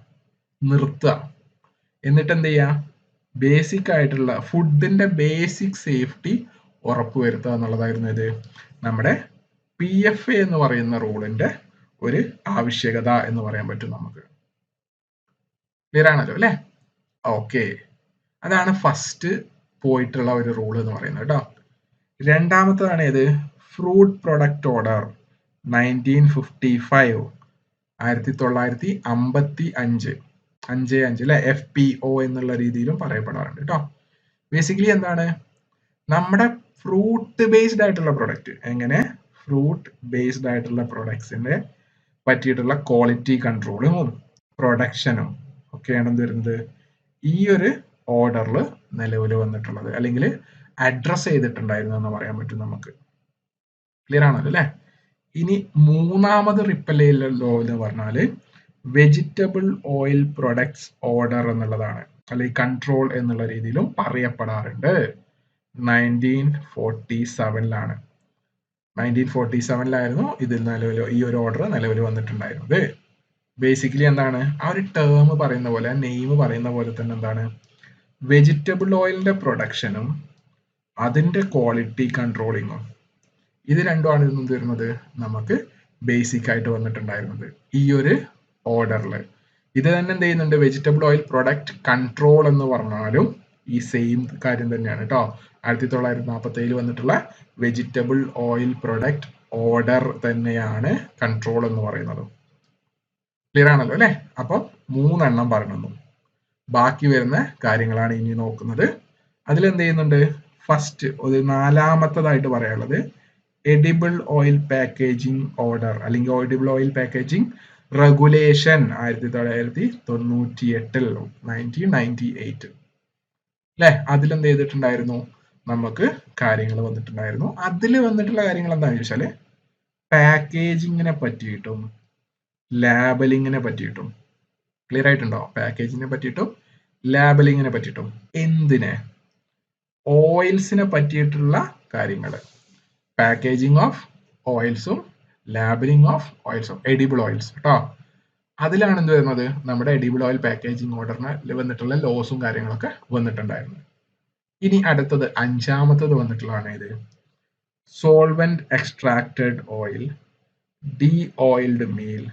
നിർത്തുക, എന്നിട്ട് എന്ത് ചെയ്യുക, ബേസിക് ആയിട്ടുള്ള ഫുഡിന്റെ ബേസിക് സേഫ്റ്റി ഉറപ്പുവരുത്തുക എന്നുള്ളതായിരുന്നു ഇത് നമ്മുടെ PFA എന്ന് പറയുന്ന റൂളിന്റെ ഒരു ആവശ്യകത എന്ന് പറയാൻ പറ്റും നമുക്ക്. ക്ലിയർ ആണല്ലോ അല്ലെ. ഓക്കെ, അതാണ് ഫസ്റ്റ് പോയിട്ടുള്ള ഒരു റൂൾ എന്ന് പറയുന്നത് കേട്ടോ. രണ്ടാമത്തതാണ് ഏത്, ഫ്രൂട്ട് പ്രൊഡക്റ്റ് ഓർഡർ 1955, 1955 അല്ലെ, FPO എന്നുള്ള രീതിയിലും പറയപ്പെടാറുണ്ട് കേട്ടോ. ബേസിക്കലി എന്താണ്, നമ്മുടെ ഫ്രൂട്ട് ബേസ്ഡ് ആയിട്ടുള്ള പ്രൊഡക്റ്റ്, എങ്ങനെ ഫ്രൂട്ട് ബേസ്ഡ് ആയിട്ടുള്ള പ്രൊഡക്ട്സിന്റെ പറ്റിയിട്ടുള്ള ക്വാളിറ്റി കൺട്രോളും പ്രൊഡക്ഷനും ഒക്കെയാണ് എന്ത് വരുന്നത്, ഈ ഒരു ഓർഡറിൽ നിലവിൽ വന്നിട്ടുള്ളത് അല്ലെങ്കിൽ അഡ്രസ് ചെയ്തിട്ടുണ്ടായിരുന്നു എന്ന് പറയാൻ പറ്റും നമുക്ക്. ക്ലിയർ ആണല്ലോ അല്ലെ. ഇനി മൂന്നാമത് റിപ്പൽ ലോ എന്ന് പറഞ്ഞാല് വെജിറ്റബിൾ ഓയിൽ പ്രൊഡക്ട്സ് ഓർഡർ എന്നുള്ളതാണ്, അല്ലെങ്കിൽ കൺട്രോൾ എന്നുള്ള രീതിയിലും പറയപ്പെടാറുണ്ട്. 1947 1947 ഇതിൽ നിലവിൽ ഈ ഒരു ഓർഡർ നിലവിൽ വന്നിട്ടുണ്ടായിരുന്നത്. ബേസിക്കലി എന്താണ് ആ ഒരു ടേം പറയുന്ന പോലെ നെയിം പറയുന്ന പോലെ തന്നെ എന്താണ് വെജിറ്റബിൾ ഓയിലിന്റെ പ്രൊഡക്ഷനും അതിന്റെ ക്വാളിറ്റി കൺട്രോളിങ്ങും ഇത് രണ്ടുമാണ് ഇന്ന് വരുന്നത് നമുക്ക് ബേസിക് ആയിട്ട് വന്നിട്ടുണ്ടായിരുന്നത് ഈ ഒരു ഓർഡറിൽ. ഇത് തന്നെ എന്ത് ചെയ്യുന്നുണ്ട് വെജിറ്റബിൾ ഓയിൽ പ്രൊഡക്റ്റ് കൺട്രോൾ എന്ന് പറഞ്ഞാലും ഈ സെയിം കാര്യം തന്നെയാണ് കേട്ടോ. 1947 വന്നിട്ടുള്ള വെജിറ്റബിൾ ഓയിൽ പ്രൊഡക്റ്റ് ഓർഡർ തന്നെയാണ് കൺട്രോൾ എന്ന് പറയുന്നത്. ക്ലിയർ ആണല്ലോ അല്ലെ? അപ്പം 3 എണ്ണം പറഞ്ഞു. ബാക്കി വരുന്ന കാര്യങ്ങളാണ് ഇനി നോക്കുന്നത്. അതിൽ എന്ത് ചെയ്യുന്നുണ്ട് ഫസ്റ്റ് ഒരു 4ാമത്തതായിട്ട് പറയാനുള്ളത് എഡിബിൾ ഓയിൽ പാക്കേജിംഗ് ഓർഡർ അല്ലെങ്കിൽ എഡിബിൾ ഓയിൽ പാക്കേജിംഗ് റെഗുലേഷൻ 1998 1998 അല്ലെ? അതിലെന്ത് ചെയ്തിട്ടുണ്ടായിരുന്നു നമുക്ക് കാര്യങ്ങൾ വന്നിട്ടുണ്ടായിരുന്നു. അതിൽ വന്നിട്ടുള്ള കാര്യങ്ങൾ എന്താണെന്ന് ചോദിച്ചാല് പാക്കേജിങ്ങിനെ പറ്റിയിട്ടും ലാബലിങ്ങിനെ പറ്റിയിട്ടും ക്ലിയർ ആയിട്ടുണ്ടോ? പാക്കേജിങ്ങിനെ പറ്റിയിട്ടും ലാബലിങ്ങിനെ പറ്റിയിട്ടും എന്തിനെ ഓയിൽസിനെ പറ്റിയിട്ടുള്ള കാര്യങ്ങൾ പാക്കേജിംഗ് ഓഫ് ഓയിൽസും ലാബലിംഗ് ഓഫ് ഓയിൽസും എഡിബിൾ ഓയിൽസ് കേട്ടോ. അതിലാണ് എന്ത് വരുന്നത് നമ്മുടെ എഡിബിൾ ഓയിൽ പാക്കേജിംഗ് ഓർഡറിന് വന്നിട്ടുള്ള ലോസും കാര്യങ്ങളൊക്കെ വന്നിട്ടുണ്ടായിരുന്നു. ഇനി അടുത്തത് 5ാമത്തത് വന്നിട്ടുള്ളതാണ് ഇത് solvent extracted oil D oiled meal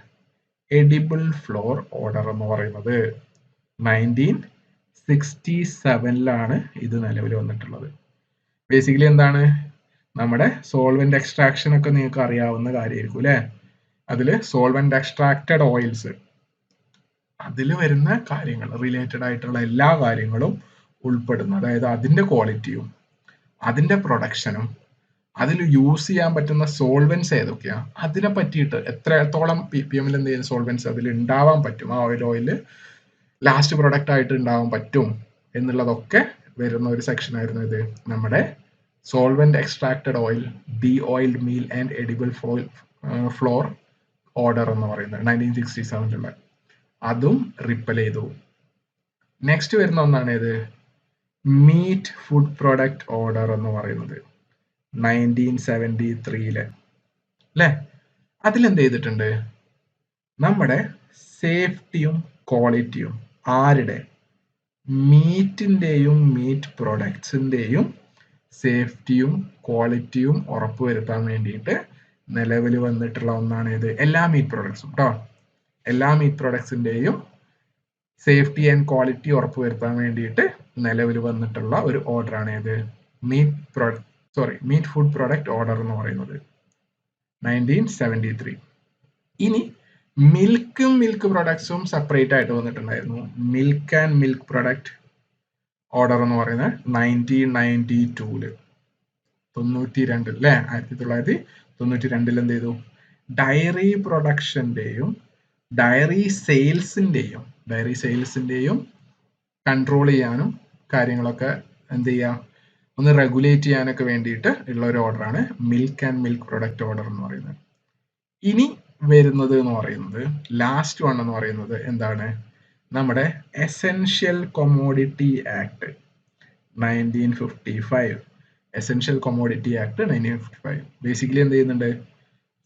edible floor order എന്ന് പറയുന്നത് 1967 ഇത് നിലവിൽ വന്നിട്ടുള്ളത്. ബേസിക്കലി എന്താണ് നമ്മുടെ സോൾവെന്റ് എക്സ്ട്രാക്ഷൻ ഒക്കെ നിങ്ങൾക്ക് അറിയാവുന്ന കാര്യമായിരിക്കും അല്ലെ? അതിൽ സോൾവെന്റ് എക്സ്ട്രാക്റ്റഡ് ഓയിൽസ് അതിൽ വരുന്ന കാര്യങ്ങൾ റിലേറ്റഡ് ആയിട്ടുള്ള എല്ലാ കാര്യങ്ങളും ഉൾപ്പെടുന്നു. അതായത് അതിന്റെ ക്വാളിറ്റിയും അതിന്റെ പ്രൊഡക്ഷനും അതിൽ യൂസ് ചെയ്യാൻ പറ്റുന്ന സോൾവെന്റ്സ് ഏതൊക്കെയാ അതിനെ പറ്റിയിട്ട് എത്രത്തോളം PPM എന്ത് ചെയ്യുന്ന സോൾവെന്റ്സ് അതിൽ ഉണ്ടാവാൻ പറ്റും ആ ഓയിൽ ലാസ്റ്റ് പ്രൊഡക്റ്റ് ആയിട്ട് ഉണ്ടാവാൻ പറ്റും എന്നുള്ളതൊക്കെ വരുന്ന ഒരു സെക്ഷൻ ആയിരുന്നു ഇത് നമ്മുടെ solvent extracted oil D oiled meal and edible floor order എന്ന് പറയുന്നത് 1967 അതും റിപ്പൽ ചെയ്തു. നെക്സ്റ്റ് വരുന്ന ഒന്നാണ് ഇത് മീറ്റ് ഫുഡ് പ്രൊഡക്റ്റ് ഓർഡർ എന്ന് പറയുന്നത് 1973 അല്ലെ? അതിലെന്ത് ചെയ്തിട്ടുണ്ട് നമ്മുടെ സേഫ്റ്റിയും ക്വാളിറ്റിയും ആരുടെ മീറ്റിന്റെയും മീറ്റ് പ്രൊഡക്ട്സിന്റെയും സേഫ്റ്റിയും ക്വാളിറ്റിയും ഉറപ്പുവരുത്താൻ വേണ്ടിയിട്ട് നിലവിൽ വന്നിട്ടുള്ള ഒന്നാണ് ഇത് എല്ലാ മീറ്റ് പ്രൊഡക്ട്സും കേട്ടോ. എല്ലാ മീറ്റ് പ്രൊഡക്ട്സിന്റെയും സേഫ്റ്റി ആൻഡ് ക്വാളിറ്റി ഉറപ്പുവരുത്താൻ വേണ്ടിയിട്ട് നിലവിൽ വന്നിട്ടുള്ള ഒരു ഓർഡറാണ് ഇത് മീറ്റ് ഫുഡ് പ്രൊഡക്റ്റ് ഓർഡർ എന്ന് പറയുന്നത് 1973. ഇനി മിൽക്കും മിൽക്ക് പ്രൊഡക്ട്സും സെപ്പറേറ്റ് ആയിട്ട് വന്നിട്ടുണ്ടായിരുന്നു. Milk and milk product order എന്ന് പറയുന്നത് 1992 92 അല്ലെ? 1992 എന്ത് ചെയ്തു ഡയറി പ്രൊഡക്ഷന്റെയും ഡയറി സെയിൽസിന്റെയും കൺട്രോൾ ചെയ്യാനും കാര്യങ്ങളൊക്കെ എന്ത് ചെയ്യാം ഒന്ന് റെഗുലേറ്റ് ചെയ്യാനൊക്കെ വേണ്ടിയിട്ട് ഉള്ള ഒരു ഓർഡറാണ് milk and milk product order എന്ന് പറയുന്നത്. ഇനി വരുന്നത് എന്ന് പറയുന്നത് ലാസ്റ്റ് വൺ എന്ന് പറയുന്നത് എന്താണ് നമ്മുടെ essential commodity act 1955 essential commodity act 1955 basically എന്ത് ചെയ്യുന്നുണ്ട്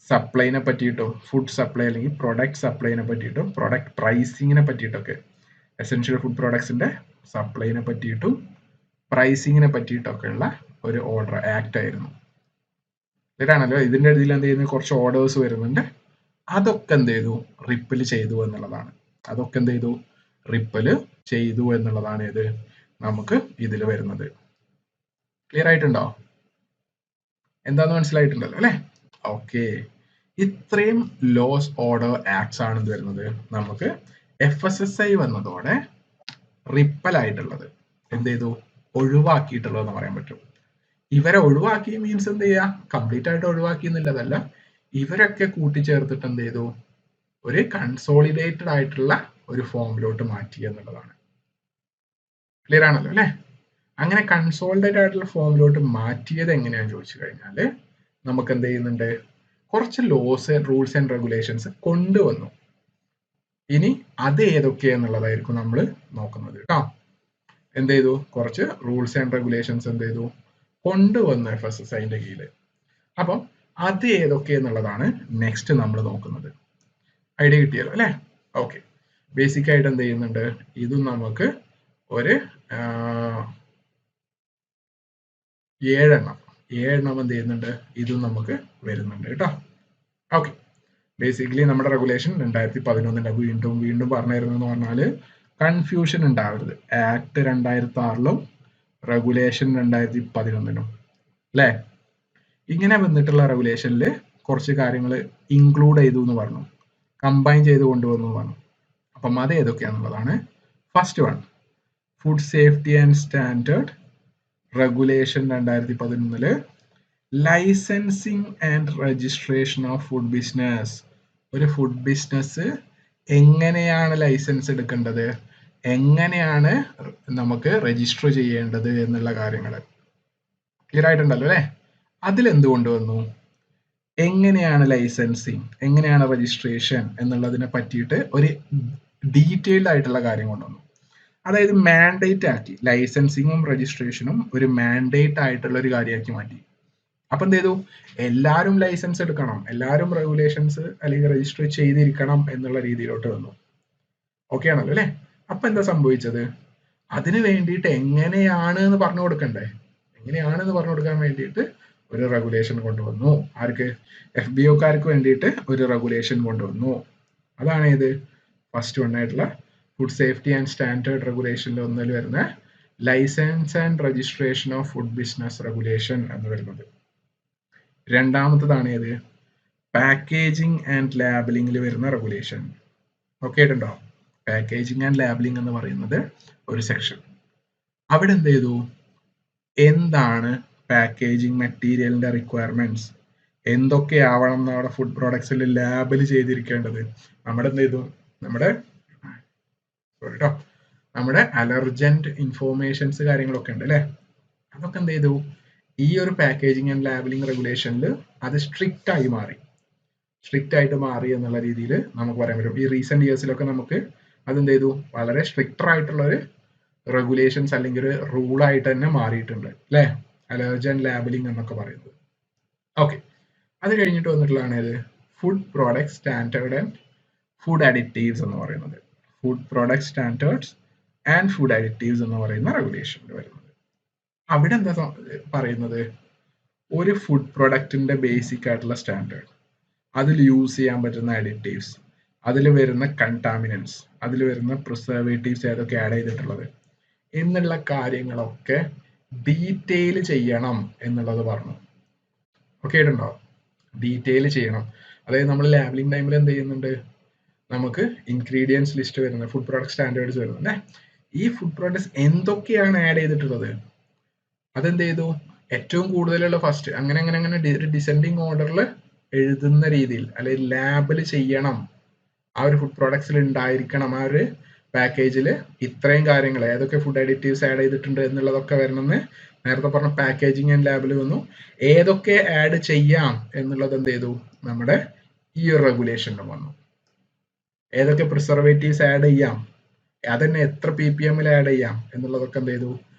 സപ്ലൈനെ പറ്റിയിട്ടും ഫുഡ് സപ്ലൈ അല്ലെങ്കിൽ പ്രൊഡക്റ്റ് സപ്ലൈനെ പറ്റിയിട്ടും പ്രൊഡക്റ്റ് പ്രൈസിങ്ങിനെ പറ്റിയിട്ടൊക്കെ എസെൻഷ്യൽ ഫുഡ് പ്രൊഡക്ട്സിന്റെ സപ്ലൈനെ പറ്റിയിട്ടും പ്രൈസിങ്ങിനെ പറ്റിയിട്ടൊക്കെ ഉള്ള ഒരു ഓർഡർ ആക്ട് ആയിരുന്നു. ഇതാണല്ലോ ഇതിന്റെ ഇതിൽ എന്ത് ചെയ്യുന്നത് കുറച്ച് ഓർഡേഴ്സ് വരുന്നുണ്ട്. അതൊക്കെ എന്ത് ചെയ്തു റിപ്പൽ ചെയ്തു എന്നുള്ളതാണ്. ഇത് നമുക്ക് ഇതിൽ വരുന്നത്. ക്ലിയർ ആയിട്ടുണ്ടോ? എന്താന്ന് മനസ്സിലായിട്ടുണ്ടല്ലോ അല്ലെ? ഓക്കെ, ഇത്രയും ലോസ് ഓർഡർ ആക്ട്സ് ആണ് ഇത് വരുന്നത്. നമുക്ക് FSSAI വന്നതോടെ റിപ്പൽ ആയിട്ടുള്ളത് എന്ത് ചെയ്തു ഒഴിവാക്കിയിട്ടുള്ളതെന്ന് പറയാൻ പറ്റും. ഇവരെ ഒഴിവാക്കി മീൻസ് എന്ത് ചെയ്യാ കംപ്ലീറ്റ് ആയിട്ട് ഒഴിവാക്കി എന്നുള്ളതല്ല, ഇവരൊക്കെ കൂട്ടിച്ചേർത്തിട്ട് എന്ത് ചെയ്തു ഒരു കൺസോളിഡേറ്റഡ് ആയിട്ടുള്ള ഒരു ഫോമിലോട്ട് മാറ്റി എന്നുള്ളതാണ്. ക്ലിയർ ആണല്ലോ അല്ലെ? അങ്ങനെ കൺസോളിഡേറ്റഡ് ആയിട്ടുള്ള ഫോമിലോട്ട് മാറ്റിയത് എങ്ങനെയാണെന്ന് ചോദിച്ചു കഴിഞ്ഞാൽ നമുക്ക് എന്ത് ചെയ്യുന്നുണ്ട് കുറച്ച് ലോസ് റൂൾസ് ആൻഡ് റെഗുലേഷൻസ് കൊണ്ടുവന്നു. ഇനി അത് ഏതൊക്കെയാന്നുള്ളതായിരിക്കും നമ്മൾ നോക്കുന്നത് കേട്ടോ. എന്ത് ചെയ്തു കുറച്ച് റൂൾസ് ആൻഡ് റെഗുലേഷൻസ് എന്ത് ചെയ്തു കൊണ്ടുവന്നു FSSAIന്റെ കീഴിൽ. അപ്പം അത് ഏതൊക്കെയെന്നുള്ളതാണ് നെക്സ്റ്റ് നമ്മൾ നോക്കുന്നത്. ഐഡിയ കിട്ടിയല്ലോ അല്ലെ? ഓക്കെ, ബേസിക് ആയിട്ട് എന്ത് ചെയ്യുന്നുണ്ട്, ഇതും നമുക്ക് ഒരു 7 എന്ത് ചെയ്യുന്നുണ്ട്, ഇതും നമുക്ക് വരുന്നുണ്ട് കേട്ടോ. ഓക്കെ, ബേസിക്കലി നമ്മുടെ റെഗുലേഷൻ 2011 വീണ്ടും വീണ്ടും പറഞ്ഞിരുന്നെന്ന് പറഞ്ഞാൽ കൺഫ്യൂഷൻ ഉണ്ടാവരുത്. ആക്ട് 2006 റെഗുലേഷൻ 2011 അല്ലേ? ഇങ്ങനെ വന്നിട്ടുള്ള റെഗുലേഷനിൽ കുറച്ച് കാര്യങ്ങൾ ഇൻക്ലൂഡ് ചെയ്തു എന്ന് പറഞ്ഞു, കമ്പൈൻ ചെയ്ത് കൊണ്ടുവന്നു പറഞ്ഞു. അപ്പം അത് ഏതൊക്കെയാണെന്നുള്ളതാണ്. First one, food safety and standard regulation 2011 licensing and registration of food business. ഒരു ഫുഡ് ബിസിനസ് എങ്ങനെയാണ് ലൈസൻസ് എടുക്കേണ്ടത്, എങ്ങനെയാണ് നമുക്ക് രജിസ്റ്റർ ചെയ്യേണ്ടത് എന്നുള്ള കാര്യങ്ങൾ ക്ലിയർ ആയിട്ടുണ്ടല്ലോ അല്ലേ? അതിലെന്ത് കൊണ്ടുവന്നു, എങ്ങനെയാണ് ലൈസൻസിങ്, എങ്ങനെയാണ് രജിസ്ട്രേഷൻ എന്നുള്ളതിനെ പറ്റിയിട്ട് ഒരു ഡീറ്റെയിൽഡ് ആയിട്ടുള്ള കാര്യം കൊണ്ടുവന്നു. അതായത് മാൻഡേറ്റ് ആക്കി, ലൈസൻസിങ്ങും രജിസ്ട്രേഷനും ഒരു മാൻഡേറ്റ് ആയിട്ടുള്ള ഒരു കാര്യമാക്കി മാറ്റി. അപ്പൊ എന്ത് ചെയ്തു, എല്ലാവരും ലൈസൻസ് എടുക്കണം, എല്ലാവരും റെഗുലേഷൻസ് അല്ലെങ്കിൽ രജിസ്റ്റർ ചെയ്തിരിക്കണം എന്നുള്ള രീതിയിലോട്ട് വന്നു. ഓക്കെ ആണല്ലോ അല്ലെ? അപ്പൊ എന്താ സംഭവിച്ചത്, അതിന് വേണ്ടിയിട്ട് എങ്ങനെയാണ് എന്ന് പറഞ്ഞു കൊടുക്കണ്ടേ, എങ്ങനെയാണെന്ന് പറഞ്ഞു കൊടുക്കാൻ വേണ്ടിയിട്ട് ഒരു റെഗുലേഷൻ കൊണ്ടുവന്നു. ആർക്ക്? FBOക്കാർക്ക് വേണ്ടിയിട്ട് ഒരു റെഗുലേഷൻ കൊണ്ടുവന്നു. അതാണ് ഇത് ഫസ്റ്റ് വൺ ആയിട്ടുള്ള ഫുഡ് സേഫ്റ്റി ആൻഡ് സ്റ്റാൻഡേർഡ് റെഗുലേഷനിൽ ഒന്നിൽ വരുന്ന license and registration of food business regulation എന്ന് വരുന്നത്. രണ്ടാമത്തതാണ് ഏത്, പാക്കേജിംഗ് ആൻഡ് ലാബലിംഗിൽ വരുന്ന റെഗുലേഷൻ. ഓക്കെ ആയിട്ടുണ്ടോ? പാക്കേജിംഗ് ആൻഡ് ലാബലിംഗ് എന്ന് പറയുന്നത് ഒരു സെക്ഷൻ. അവിടെ എന്ത് ചെയ്തു, എന്താണ് പാക്കേജിംഗ് മെറ്റീരിയലിന്റെ റിക്വയർമെന്റ്സ്, എന്തൊക്കെയാവണം നമ്മുടെ ഫുഡ് പ്രോഡക്ട്സിൽ ലാബിൽ ചെയ്തിരിക്കേണ്ടത്. നമ്മുടെ എന്ത് ചെയ്തു, നമ്മുടെ അലർജന്റ് ഇൻഫോർമേഷൻസ് കാര്യങ്ങളൊക്കെ ഉണ്ട് അല്ലെ, അതൊക്കെ എന്ത് ചെയ്തു, ഈ ഒരു പാക്കേജിംഗ് ആൻഡ് ലാബലിംഗ് റെഗുലേഷനിൽ അത് സ്ട്രിക്റ്റ് ആയിട്ട് മാറി എന്നുള്ള രീതിയിൽ നമുക്ക് പറയാൻ പറ്റും. ഈ റീസെന്റ് ഇയേഴ്സിലൊക്കെ നമുക്ക് അതെന്ത് ചെയ്തു, വളരെ സ്ട്രിക്റ്റർ ആയിട്ടുള്ള ഒരു റെഗുലേഷൻസ് അല്ലെങ്കിൽ ഒരു റൂൾ ആയിട്ട് തന്നെ മാറിയിട്ടുണ്ട് അല്ലെ, അലർജൻ ലാബലിംഗ് എന്നൊക്കെ പറയുന്നത്. ഓക്കെ, അത് കഴിഞ്ഞിട്ട് വന്നിട്ടുള്ളതാണ് ഇത് food product standard and food additives എന്ന് പറയുന്നത്. Food product standards and food additives എന്ന് പറയുന്ന റെഗുലേഷനിൽ വരുന്നത്. അവിടെ എന്താ പറയുന്നത്, ഒരു ഫുഡ് പ്രൊഡക്റ്റിന്റെ ബേസിക് ആയിട്ടുള്ള സ്റ്റാൻഡേർഡ്, അതിൽ യൂസ് ചെയ്യാൻ പറ്റുന്ന അഡിറ്റീവ്സ്, അതിൽ വരുന്ന കണ്ടാമിനൻസ്, അതിൽ വരുന്ന പ്രിസർവേറ്റീവ്സ് ഏതൊക്കെ ആഡ് ചെയ്തിട്ടുള്ളത് എന്നുള്ള കാര്യങ്ങളൊക്കെ ഡീറ്റെയിൽ ചെയ്യണം എന്നുള്ളത് പറഞ്ഞു. ഓക്കെ ആയിട്ടുണ്ടോ? ഡീറ്റെയിൽ ചെയ്യണം. അതായത് നമ്മൾ ലാബിലിംഗ് ടൈമിൽ എന്ത് ചെയ്യുന്നുണ്ട്, നമുക്ക് ഇൻഗ്രീഡിയൻസ് ലിസ്റ്റ് വരുന്നത്, ഫുഡ് പ്രോഡക്റ്റ് സ്റ്റാൻഡേർഡ്സ് വരുന്നത്, ഈ ഫുഡ് പ്രോഡക്ട്സ് എന്തൊക്കെയാണ് ആഡ് ചെയ്തിട്ടുള്ളത് അതെന്ത് ചെയ്തു, ഏറ്റവും കൂടുതലുള്ള ഫസ്റ്റ് അങ്ങനെ ഒരു ഡിസെൻഡിങ് ഓർഡറിൽ എഴുതുന്ന രീതിയിൽ അല്ലെങ്കിൽ ലാബിൽ ചെയ്യണം, ആ ഒരു ഫുഡ് പ്രോഡക്ട്സിൽ ഉണ്ടായിരിക്കണം, ആ ഒരു പാക്കേജിൽ ഇത്രയും കാര്യങ്ങൾ ഏതൊക്കെ ഫുഡ് അഡിറ്റീവ്സ് ആഡ് ചെയ്തിട്ടുണ്ട് എന്നുള്ളതൊക്കെ വരണമെന്ന് നേരത്തെ പറഞ്ഞ പാക്കേജിങ് ആൻഡ് ലാബിൽ വന്നു. ഏതൊക്കെ ആഡ് ചെയ്യാം എന്നുള്ളത് എന്ത് ചെയ്തു, നമ്മുടെ ഈ ഒരു റെഗുലേഷനിൽ വന്നു. ഏതൊക്കെ പ്രിസർവേറ്റീവ്സ് ആഡ് ചെയ്യാം, അതന്നെ എത്ര ppm ആഡ് ചെയ്യാം എന്നുള്ളതൊക്കെ എന്ത് ചെയ്തു,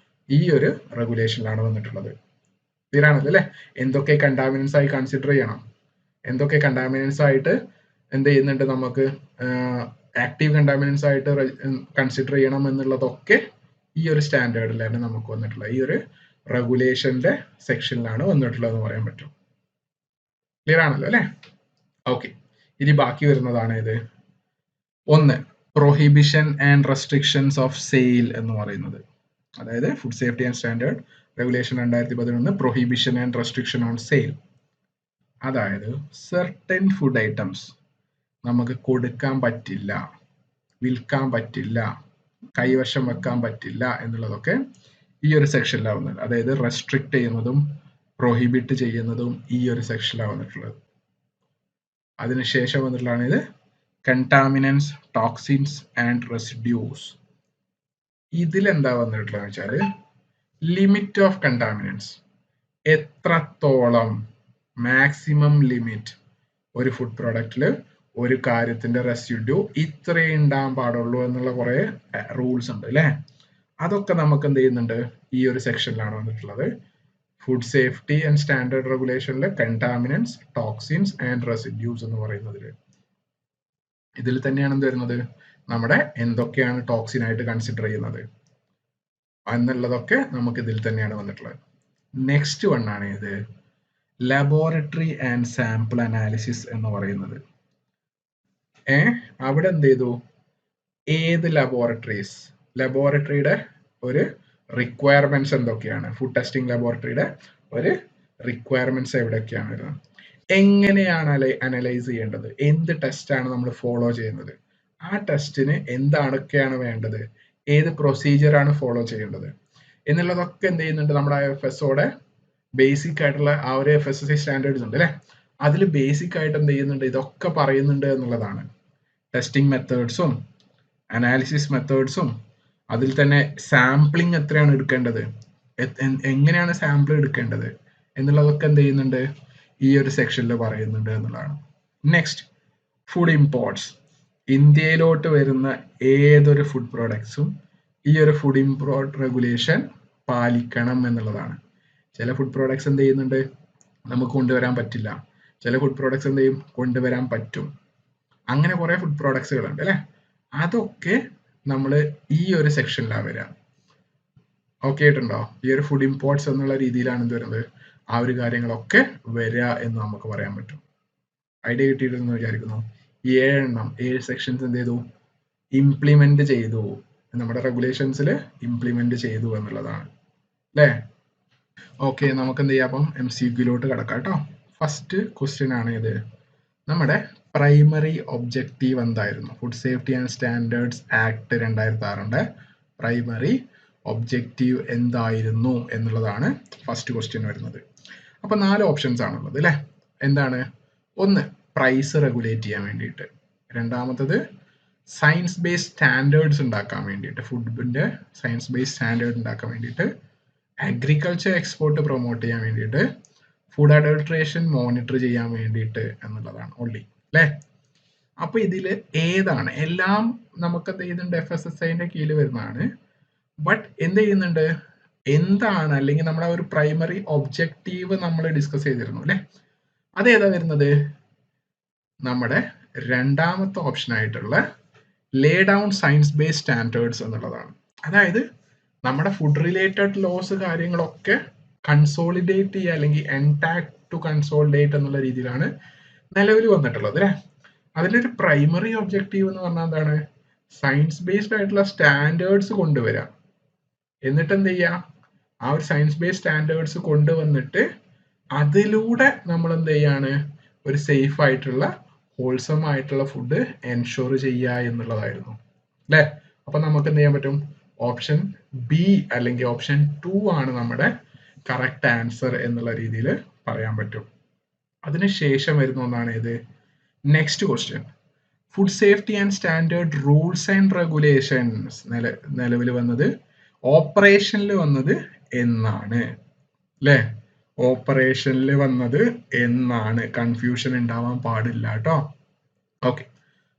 ഈ ഒരു റെഗുലേഷനിലാണ് വന്നിട്ടുള്ളത്. ക്ലിയർ ആണല്ലോ അല്ലെ? എന്തൊക്കെ കണ്ടാമിനൻസ് ആയി കൺസിഡർ ചെയ്യണം, എന്തൊക്കെ കണ്ടാമിനൻസ് ആയിട്ട് എന്ത് ചെയ്യുന്നുണ്ട്, നമുക്ക് ആക്റ്റീവ് കണ്ടാമിനൻസ് ആയിട്ട് കൺസിഡർ ചെയ്യണം എന്നുള്ളതൊക്കെ ഈ ഒരു സ്റ്റാൻഡേർഡിലാണ് നമുക്ക് വന്നിട്ടുള്ളത്, ഈ ഒരു റെഗുലേഷന്റെ സെക്ഷനിലാണ് വന്നിട്ടുള്ളത് എന്ന് പറയാൻ പറ്റും. ക്ലിയർ ആണല്ലോ അല്ലെ? ഓക്കെ, ഇനി ബാക്കി വരുന്നതാണ് ഇത്, ഒന്ന് prohibition and restrictions of sale എന്ന് പറയുന്നത്. അതായത് food safety and standard regulation 2011 prohibition and restriction on sale. അതായത് സർട്ടൻ ഫുഡ് ഐറ്റംസ് നമുക്ക് കൊടുക്കാൻ പറ്റില്ല, വിൽക്കാൻ പറ്റില്ല, കൈവശം വെക്കാൻ പറ്റില്ല എന്നുള്ളതൊക്കെ ഈ ഒരു സെക്ഷനിലാണ് വന്നത്. അതായത് റെസ്ട്രിക്ട് ചെയ്യുന്നതും പ്രൊഹിബിറ്റ് ചെയ്യുന്നതും ഈ ഒരു സെക്ഷനിലാണ് വന്നിട്ടുള്ളത്. അതിനുശേഷം വന്നിട്ടുള്ളതാണ് ഇത് കണ്ടാമിനൻസ്, ടോക്സിൻസ് ആൻഡ് റെസിഡ്യൂസ്. ഇതിലെന്താ വന്നിട്ടുള്ളത് വെച്ചാൽ ലിമിറ്റ് ഓഫ് കണ്ടാമിനൻസ്, എത്രത്തോളം മാക്സിമം ലിമിറ്റ് ഒരു ഫുഡ് പ്രോഡക്റ്റിൽ ഒരു കാര്യത്തിന്റെ റെസിഡ്യൂ ഇത്രേ ഉണ്ടാകാൻ പാടുള്ളൂ എന്നുള്ള കുറെ റൂൾസ് ഉണ്ട് അല്ലെ. അതൊക്കെ നമുക്ക് എന്ത് ചെയ്യുന്നുണ്ട്, ഈ ഒരു സെക്ഷനിലാണ് വന്നിട്ടുള്ളത്. ഫുഡ് സേഫ്റ്റി ആൻഡ് സ്റ്റാൻഡേർഡ് റെഗുലേഷനിലെ കണ്ടാമിനൻസ്, ടോക്സിൻസ് ആൻഡ് റെസിഡ്യൂസ് എന്ന് പറയുന്നതിൽ. ഇതിൽ തന്നെയാണ് എന്ത് വരുന്നത്, നമ്മുടെ എന്തൊക്കെയാണ് ടോക്സിൻ ആയിട്ട് കൺസിഡർ ചെയ്യുന്നത് എന്നുള്ളതൊക്കെ നമുക്ക് ഇതിൽ തന്നെയാണ് വന്നിട്ടുള്ളത്. നെക്സ്റ്റ് വൺ ആണ് ഇത് ലബോറട്ടറി ആൻഡ് സാമ്പിൾ അനാലിസിസ് എന്ന് പറയുന്നത്. അവിടെ എന്ത് ചെയ്തു, ഏത് ലബോറട്ടറിയുടെ ഒരു റിക്വയർമെന്റ്സ് എന്തൊക്കെയാണ്, ഫുഡ് ടെസ്റ്റിംഗ് ലബോറട്ടറിയുടെ ഒരു റിക്വയർമെന്റ്സ് എവിടെയൊക്കെയാണ് വരുന്നത്, എങ്ങനെയാണ് അനലൈസ് ചെയ്യേണ്ടത്, എന്ത് ടെസ്റ്റാണ് നമ്മൾ ഫോളോ ചെയ്യുന്നത്, ആ ടെസ്റ്റിന് എന്തൊക്കെയാണ് വേണ്ടത്, ഏത് പ്രൊസീജിയറാണ് ഫോളോ ചെയ്യേണ്ടത് എന്നുള്ളതൊക്കെ എന്ത് ചെയ്യുന്നുണ്ട്, നമ്മുടെ FSOയുടെ ബേസിക് ആയിട്ടുള്ള ആ ഒരു FSSAI സ്റ്റാൻഡേർഡ്സ് ഉണ്ട് അല്ലെ, അതിൽ ബേസിക് ആയിട്ട് എന്ത് ചെയ്യുന്നുണ്ട്, ഇതൊക്കെ പറയുന്നുണ്ട് എന്നുള്ളതാണ്. ടെസ്റ്റിംഗ് മെത്തേഡ്സും അനാലിസിസ് മെത്തേഡ്സും അതിൽ തന്നെ സാമ്പിളിംഗ് എത്രയാണ് എടുക്കേണ്ടത്, എങ്ങനെയാണ് സാമ്പിൾ എടുക്കേണ്ടത് എന്നുള്ളതൊക്കെ എന്ത് ചെയ്യുന്നുണ്ട്, ഈ ഒരു സെക്ഷനിൽ പറയുന്നുണ്ട് എന്നുള്ളതാണ്. Next, food imports. ഇന്ത്യയിലോട്ട് വരുന്ന ഏതൊരു ഫുഡ് പ്രോഡക്ട്സും ഈ ഒരു ഫുഡ് ഇമ്പോർട്ട് റെഗുലേഷൻ പാലിക്കണം എന്നുള്ളതാണ്. ചില ഫുഡ് പ്രോഡക്ട്സ് എന്ത് ചെയ്യുന്നുണ്ട്, നമുക്ക് കൊണ്ടുവരാൻ പറ്റില്ല, ചില ഫുഡ് പ്രോഡക്ട്സ് എന്ത് ചെയ്യും, കൊണ്ടുവരാൻ പറ്റും. അങ്ങനെ കുറെ ഫുഡ് പ്രോഡക്ട്സുകളുണ്ട് അല്ലെ, അതൊക്കെ നമ്മൾ ഈ ഒരു സെക്ഷനിലാണ് വരിക. ഓക്കെ ആയിട്ടുണ്ടോ? ഈ ഒരു ഫുഡ് ഇമ്പോർട്ട്സ് എന്നുള്ള രീതിയിലാണ് എന്ത് വരുന്നത്, ആ ഒരു കാര്യങ്ങളൊക്കെ വരിക എന്ന് നമുക്ക് പറയാൻ പറ്റും. ഐഡിയ കിട്ടിയിട്ടെന്ന് വിചാരിക്കുന്നു. 7 സെക്ഷൻസ് എന്ത് ചെയ്തു, ഇംപ്ലിമെന്റ് ചെയ്തു, നമ്മുടെ റെഗുലേഷൻസിൽ ഇംപ്ലിമെന്റ് ചെയ്തു എന്നുള്ളതാണ് അല്ലേ. ഓക്കെ, നമുക്ക് എന്ത് ചെയ്യാം, അപ്പം MCQയിലോട്ട് കിടക്കാം കേട്ടോ. ഫസ്റ്റ് ക്വസ്റ്റ്യൻ ആണ് ഇത്, നമ്മുടെ പ്രൈമറി ഒബ്ജക്റ്റീവ് എന്തായിരുന്നു, food safety and standards act 2006 primary objective എന്തായിരുന്നു എന്നുള്ളതാണ് ഫസ്റ്റ് ക്വസ്റ്റ്യൻ വരുന്നത്. അപ്പൊ 4 ഓപ്ഷൻസ് ആണുള്ളത് അല്ലെ. എന്താണ്, ഒന്ന് പ്രൈസ് റെഗുലേറ്റ് ചെയ്യാൻ വേണ്ടിയിട്ട്, രണ്ടാമത്തത് സയൻസ് ബേസ്ഡ് സ്റ്റാൻഡേർഡ്സ് ഉണ്ടാക്കാൻ വേണ്ടിയിട്ട്, ഫുഡിന്റെ സയൻസ് ബേസ്ഡ് സ്റ്റാൻഡേർഡ് ഉണ്ടാക്കാൻ വേണ്ടിയിട്ട്, അഗ്രികൾച്ചർ എക്സ്പോർട്ട് പ്രൊമോട്ട് ചെയ്യാൻ വേണ്ടിയിട്ട്, ഫുഡ് അഡൾട്രേഷൻ മോണിറ്റർ ചെയ്യാൻ വേണ്ടിയിട്ട് എന്നുള്ളതാണ് ഓൺലി അല്ലേ. അപ്പൊ ഇതില് ഏതാണ്, എല്ലാം നമുക്ക് എന്ത് ചെയ്യുന്നുണ്ട്, FSSAIന്റെ കീഴിൽ വരുന്നതാണ്. ബട്ട് എന്ത് ചെയ്യുന്നുണ്ട്, എന്താണ്, അല്ലെങ്കിൽ നമ്മുടെ ഒരു പ്രൈമറി ഒബ്ജക്റ്റീവ് നമ്മൾ ഡിസ്കസ് ചെയ്തിരുന്നു അല്ലെ, അതേതാ വരുന്നത്, നമ്മുടെ രണ്ടാമത്തെ ഓപ്ഷൻ ആയിട്ടുള്ള ലേ ഡൗൺ സയൻസ് ബേസ്ഡ് സ്റ്റാൻഡേർഡ്സ് എന്നുള്ളതാണ്. അതായത് നമ്മുടെ ഫുഡ് റിലേറ്റഡ് ലോസ് കാര്യങ്ങളൊക്കെ കൺസോളിഡേറ്റ് ചെയ്യുക, അല്ലെങ്കിൽ എൻടാക്ട് ടു കൺസോളിഡേറ്റ് എന്നുള്ള രീതിയിലാണ് നിലവിൽ വന്നിട്ടുള്ളത് അല്ലെ. അതിലൊരു പ്രൈമറി ഒബ്ജക്റ്റീവ് എന്ന് പറഞ്ഞാൽ എന്താണ്, സയൻസ് ബേസ്ഡ് ആയിട്ടുള്ള സ്റ്റാൻഡേർഡ്സ് കൊണ്ടുവരാം. എന്നിട്ട് എന്ത് ചെയ്യുക, ആ ഒരു സയൻസ് ബേസ്ഡ് സ്റ്റാൻഡേർഡ്സ് കൊണ്ടുവന്നിട്ട് അതിലൂടെ നമ്മൾ എന്ത് ചെയ്യാണ്, ഒരു സേഫ് ആയിട്ടുള്ള ഹോൾസം ആയിട്ടുള്ള ഫുഡ് എൻഷുർ ചെയ്യുക എന്നുള്ളതായിരുന്നു അല്ലെ. അപ്പൊ നമുക്ക് എന്ത് ചെയ്യാൻ പറ്റും, ഓപ്ഷൻ ബി അല്ലെങ്കിൽ ഓപ്ഷൻ 2 ആണ് നമ്മുടെ കറക്റ്റ് ആൻസർ എന്നുള്ള രീതിയിൽ പറയാൻ പറ്റും. അതിനുശേഷം വരുന്ന ഒന്നാണ് ഇത് next question, food safety and standard rules and regulations നിലവിൽ വന്നത്, ഓപ്പറേഷനിൽ വന്നത് എന്നാണ് അല്ലെ. ഓപ്പറേഷനിൽ വന്നത് എന്നാണ്, കൺഫ്യൂഷൻ ഉണ്ടാവാൻ പാടില്ല കേട്ടോ. ഓക്കെ,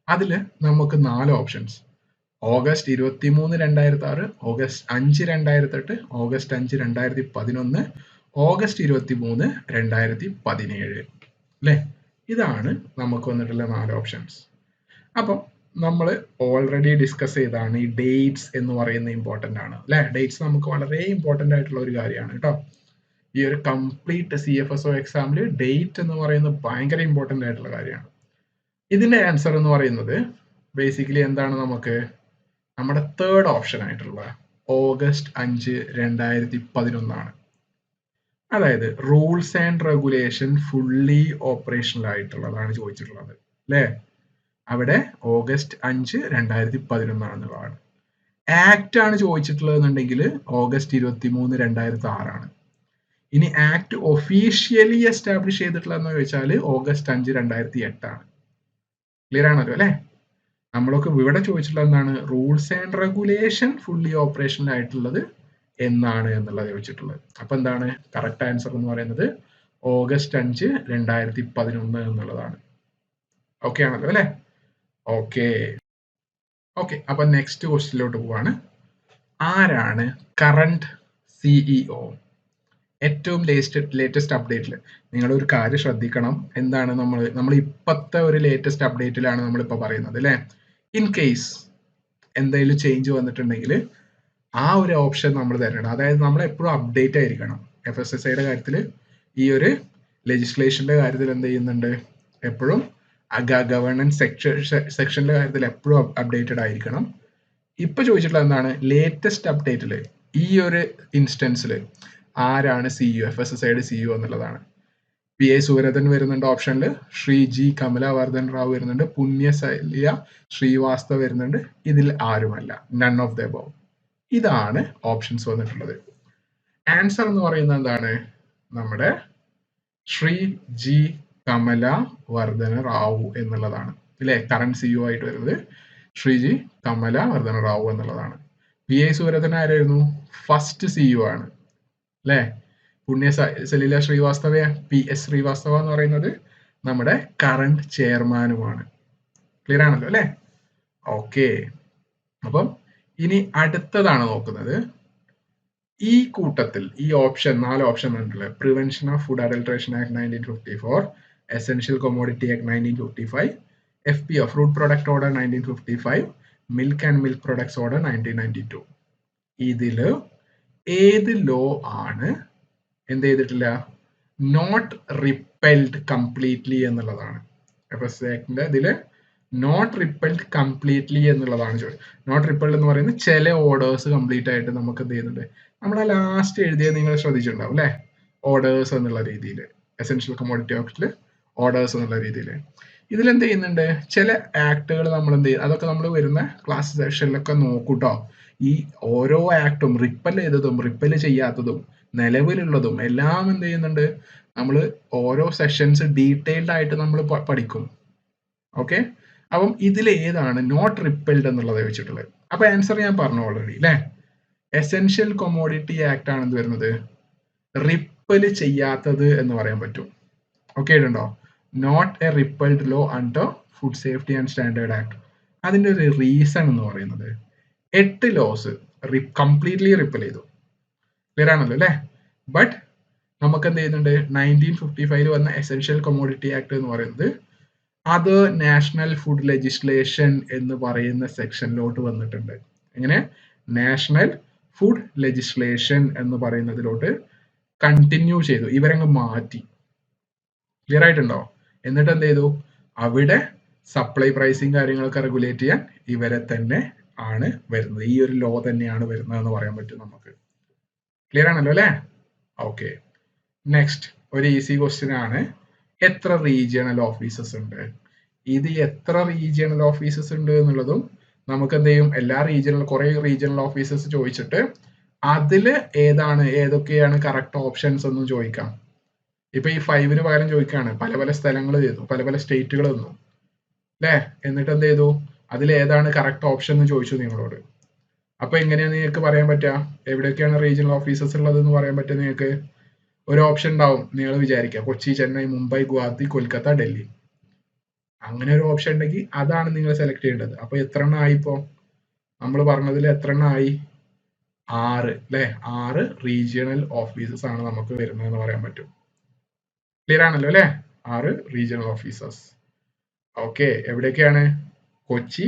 അതില് നമുക്ക് 4 options, August 23, 2006, August 5, 2008, August 5, 2011, August 23, 2017 അല്ലെ. ഇതാണ് നമുക്ക് വന്നിട്ടുള്ള 4 ഓപ്ഷൻസ്. അപ്പം നമ്മൾ ഓൾറെഡി ഡിസ്കസ് ചെയ്താണ് ഈ ഡേറ്റ്സ് എന്ന് പറയുന്നത് ഇമ്പോർട്ടൻ്റ് ആണ് അല്ലെ. ഡേറ്റ്സ് നമുക്ക് വളരെ ഇമ്പോർട്ടൻ്റ് ആയിട്ടുള്ള ഒരു കാര്യമാണ് കേട്ടോ. ഈ ഒരു കംപ്ലീറ്റ് CFSO എക്സാമിൽ ഡേറ്റ് എന്ന് പറയുന്നത് ഭയങ്കര ഇമ്പോർട്ടൻ്റ് ആയിട്ടുള്ള കാര്യമാണ്. ഇതിന്റെ ആൻസർ എന്ന് പറയുന്നത് ബേസിക്കലി എന്താണ്, നമുക്ക് നമ്മുടെ തേർഡ് ഓപ്ഷൻ ആയിട്ടുള്ള ഓഗസ്റ്റ് 5, 2011 ആണ്. അതായത് rules and regulation fully operational ആയിട്ടുള്ളതാണ് ചോദിച്ചിട്ടുള്ളത് അല്ലേ. അവിടെ ഓഗസ്റ്റ് 5, 2011 ആണെന്നുള്ളതാണ്. ആക്ട് ആണ് ചോദിച്ചിട്ടുള്ളത് എന്നുണ്ടെങ്കിൽ ഓഗസ്റ്റ് 23, 2006 ആണ്. ഇനി ആക്ട് ഒഫീഷ്യലി എസ്റ്റാബ്ലിഷ് ചെയ്തിട്ടുള്ളതെന്ന് ചോദിച്ചാൽ ഓഗസ്റ്റ് 5, 2008 ആണ്. ക്ലിയർ ആണല്ലോ അല്ലെ. നമ്മളൊക്കെ ഇവിടെ ചോദിച്ചിട്ടുള്ളത് എന്താണ്, rules and regulation fully operational ആയിട്ടുള്ളത് എന്നാണ് എന്നുള്ളത് ചോദിച്ചിട്ടുള്ളത്. അപ്പൊ എന്താണ് കറക്റ്റ് ആൻസർ എന്ന് പറയുന്നത് ഓഗസ്റ്റ് 5, 2011 എന്നുള്ളതാണ്. ഓക്കെ ആണല്ലോ അല്ലെ. ഓക്കെ ഓക്കെ, അപ്പൊ നെക്സ്റ്റ് ക്വസ്റ്റ്യനിലോട്ട് പോവാണ്. ആരാണ് കറന്റ് CEO? ഏറ്റവും ലേറ്റസ്റ്റ് അപ്ഡേറ്റിൽ നിങ്ങൾ ഒരു കാര്യം ശ്രദ്ധിക്കണം. എന്താണ് നമ്മൾ ഇപ്പോഴത്തെ ഒരു ലേറ്റസ്റ്റ് അപ്ഡേറ്റിലാണ് നമ്മളിപ്പോൾ പറയുന്നത് അല്ലേ. ഇൻ കേസ് എന്തെങ്കിലും ചേഞ്ച് വന്നിട്ടുണ്ടെങ്കിൽ ആ ഒരു ഓപ്ഷൻ നമ്മൾ തരണം. അതായത് നമ്മൾ എപ്പോഴും അപ്ഡേറ്റ് ആയിരിക്കണം. FSSAയുടെ കാര്യത്തിൽ, ഈ ഒരു ലെജിസ്ലേഷന്റെ കാര്യത്തിൽ എന്ത് ചെയ്യുന്നുണ്ട്, എപ്പോഴും ഗവേണൻസ് സെക്ഷന്റെ കാര്യത്തിൽ എപ്പോഴും അപ്ഡേറ്റഡ് ആയിരിക്കണം. ഇപ്പൊ ചോദിച്ചിട്ടുള്ള എന്താണ്, ലേറ്റസ്റ്റ് അപ്ഡേറ്റിൽ ഈ ഒരു ഇൻസ്റ്റൻസിൽ ആരാണ് CEO, FSSAയുടെ CEO എന്നുള്ളതാണ്. PA സൂരതൻ വരുന്നുണ്ട് ഓപ്ഷനിൽ, ശ്രീ ജി കമലവർദ്ധൻ റാവു വരുന്നുണ്ട്, പുണ്യശൈല്യ ശ്രീവാസ്തവ വരുന്നുണ്ട്. ഇതിൽ ആരുമല്ല, നൺ ഓഫ് ദ അബവ്. ഇതാണ് ഓപ്ഷൻസ് വന്നിട്ടുള്ളത്. ആൻസർ എന്ന് പറയുന്നത് എന്താണ്, നമ്മുടെ ശ്രീ ജി കമല വർദ്ധന റാവു എന്നുള്ളതാണ്. ഇല്ലേ, കറന്റ് CEO ആയിട്ട് വരുന്നത് ശ്രീ ജി കമല വർദ്ധന റാവു എന്നുള്ളതാണ്. PA സൂരതൻ ആരായിരുന്നു, ഫസ്റ്റ് CEO ആണ് അല്ലേ. പുണ്യശൈലില ശ്രീവാസ്തവ, PS ശ്രീവാസ്തവ എന്ന് പറയുന്നത് നമ്മുടെ കറന്റ് ചെയർമാനുമാണ്. ക്ലിയർ ആണല്ലോ അല്ലേ. ഓക്കെ, അപ്പം ഇനി അടുത്തതാണ് നോക്കുന്നത്. ഈ കൂട്ടത്തിൽ ഈ ഓപ്ഷൻ 4 ഓപ്ഷൻ വന്നിട്ടുള്ളത് prevention of food adulteration act 1954, essential commodity act 1955, FPO fruit product order 1955, milk and milk products order 1992. ഇതില് ഏത് ലോ ആണ് എന്ത് ചെയ്തിട്ടില്ല, നോട്ട് റിപ്പൽഡ് കംപ്ലീറ്റ്ലി എന്നുള്ളതാണ്. FSSA ആക്ടിന്റെ ഇതില് നോട്ട് റിപ്പൽഡ് കംപ്ലീറ്റ്ലി എന്നുള്ളതാണ് ചോദിച്ചത്. നോട്ട് റിപ്പൽഡ് എന്ന് പറയുന്നത് ചില ഓർഡേഴ്സ് കംപ്ലീറ്റ് ആയിട്ട് നമുക്ക് എന്ത് ചെയ്യുന്നുണ്ട്, നമ്മൾ ആ ലാസ്റ്റ് എഴുതിയത് നിങ്ങൾ ശ്രദ്ധിച്ചിട്ടുണ്ടാവും അല്ലെ, ഓർഡേഴ്സ് എന്നുള്ള രീതിയിൽ, എസെൻഷ്യൽ കമോഡിറ്റി ആക്ടിൽ ഓർഡേഴ്സ് എന്നുള്ള രീതിയിൽ. ഇതിൽ എന്ത് ചെയ്യുന്നുണ്ട്, ചില ആക്ടുകൾ നമ്മൾ എന്ത് ചെയ്യും, അതൊക്കെ നമ്മൾ വരുന്ന ക്ലാസ് സെഷനിലൊക്കെ നോക്കൂട്ടോ. ഈ ഓരോ ആക്ടും റിപ്പൽ ചെയ്തതും റിപ്പൽ ചെയ്യാത്തതും നിലവിലുള്ളതും എല്ലാം എന്ത് ചെയ്യുന്നുണ്ട്, നമ്മൾ ഓരോ സെഷൻസ് ഡീറ്റെയിൽഡ് ആയിട്ട് നമ്മൾ പഠിക്കും. ഓക്കെ, അപ്പം ഇതിൽ ഏതാണ് നോട്ട് റിപ്പൽഡ് എന്നുള്ളത് വെച്ചിട്ടുള്ളത്. അപ്പൊ ആൻസർ ഞാൻ പറഞ്ഞു ഓൾറെഡി അല്ലേ. എസെൻഷ്യൽ കൊമോഡിറ്റി ആക്ട് ആണ് എന്ത് വരുന്നത്, റിപ്പൽ ചെയ്യാത്തത് എന്ന് പറയാൻ പറ്റും. ഓക്കെ ഉണ്ടോ, not a repealed law under food safety and standard act. അതിന്റെ ഒരു റീസൺ എന്ന് പറയുന്നത് 8 ലോസ് കംപ്ലീറ്റ്ലി റിപ്പൽ ചെയ്തു. ക്ലിയർ ആണല്ലോ അല്ലേ. ബട്ട് നമുക്ക് എന്ത് ചെയ്യുന്നുണ്ട്, 1955 വന്ന എസെൻഷ്യൽ കൊമോഡിറ്റി ആക്ട് എന്ന് പറയുന്നത് അത് നാഷണൽ ഫുഡ് ലെജിസ്ലേഷൻ എന്ന് പറയുന്ന സെക്ഷനിലോട്ട് വന്നിട്ടുണ്ട്. എങ്ങനെ, നാഷണൽ ഫുഡ് ലെജിസ്ലേഷൻ എന്ന് പറയുന്നതിലോട്ട് കണ്ടിന്യൂ ചെയ്തു, ഇവരങ്ങ് മാറ്റി. ക്ലിയർ ആയിട്ടുണ്ടോ. എന്നിട്ട് എന്ത് ചെയ്തു, അവിടെ സപ്ലൈ പ്രൈസിങ് കാര്യങ്ങളൊക്കെ റെഗുലേറ്റ് ചെയ്യാൻ ഇവരെ തന്നെ ആണ് വരുന്നത്, ഈ ഒരു ലോ തന്നെയാണ് വരുന്നത് എന്ന് പറയാൻ പറ്റും നമുക്ക്. ക്ലിയർ ആണല്ലോ അല്ലേ. ഓക്കെ, നെക്സ്റ്റ് ഒരു ഈസി ക്വസ്റ്റ്യൻ ആണ്, എത്ര റീജിയണൽ ഓഫീസസ് ഉണ്ട്. ഇത് എത്ര റീജിയണൽ ഓഫീസസ് ഉണ്ട് എന്നുള്ളതും നമുക്ക് എന്ത് ചെയ്യും, എല്ലാ കുറെ റീജിയണൽ ഓഫീസസ് ചോദിച്ചിട്ട് അതില് ഏതൊക്കെയാണ് കറക്റ്റ് ഓപ്ഷൻസ് എന്നും ചോദിക്കാം. ഇപ്പൊ ഈ 5 പകരം ചോദിക്കാണ്, പല പല സ്ഥലങ്ങൾ ചെയ്തു, പല പല സ്റ്റേറ്റുകൾ തന്നു അല്ലേ. എന്നിട്ട് എന്ത് ചെയ്തു, അതിൽ ഏതാണ് കറക്റ്റ് ഓപ്ഷൻ എന്ന് ചോദിച്ചു നിങ്ങളോട്. അപ്പൊ എങ്ങനെയാണ് നിങ്ങൾക്ക് പറയാൻ പറ്റുക എവിടെയൊക്കെയാണ് റീജിയണൽ ഓഫീസസ് ഉള്ളത് എന്ന് പറയാൻ പറ്റുക. നിങ്ങൾക്ക് ഒരു ഓപ്ഷൻ ഉണ്ടാവും, നിങ്ങൾ വിചാരിക്കുക കൊച്ചി, ചെന്നൈ, മുംബൈ, ഗുവാഹത്തി, കൊൽക്കത്ത, ഡൽഹി. അങ്ങനെ ഒരു ഓപ്ഷൻ ഉണ്ടെങ്കിൽ അതാണ് നിങ്ങൾ സെലക്ട് ചെയ്യേണ്ടത്. അപ്പൊ എത്ര എണ്ണം ആയി, ഇപ്പോ നമ്മൾ പറഞ്ഞതിൽ എത്ര എണ്ണം ആയി, 6 അല്ലെ. 6 റീജിയണൽ ഓഫീസസ് ആണ് നമുക്ക് വരുന്നതെന്ന് പറയാൻ പറ്റും. ക്ലിയർ ആണല്ലോ അല്ലെ, 6 റീജിയണൽ ഓഫീസസ്. ഓക്കെ, എവിടെയൊക്കെയാണ്, കൊച്ചി,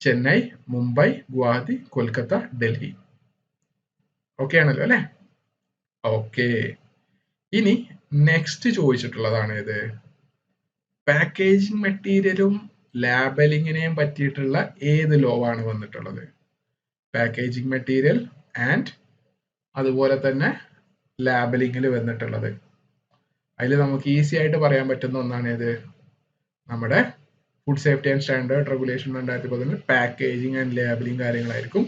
ചെന്നൈ, മുംബൈ, ഗുവാഹത്തി, കൊൽക്കത്ത, ഡൽഹി. ഓക്കെ ആണല്ലോ അല്ലെ. ഓക്കെ, ഇനി നെക്സ്റ്റ് ചോദിച്ചിട്ടുള്ളതാണ് ഇത് പാക്കേജിംഗ് മെറ്റീരിയലും ലാബലിങ്ങിനെയും പറ്റിയിട്ടുള്ള ഏത് ലോ ആണ് വന്നിട്ടുള്ളത്. പാക്കേജിംഗ് മെറ്റീരിയൽ ആൻഡ് അതുപോലെ തന്നെ ലാബലിങ്ങിൽ വന്നിട്ടുള്ളത്. അതിൽ നമുക്ക് ഈസി ആയിട്ട് പറയാൻ പറ്റുന്ന ഒന്നാണ് ഇത്, നമ്മുടെ food safety and standard regulation 2011 packaging and labelling കാര്യങ്ങളായിരിക്കും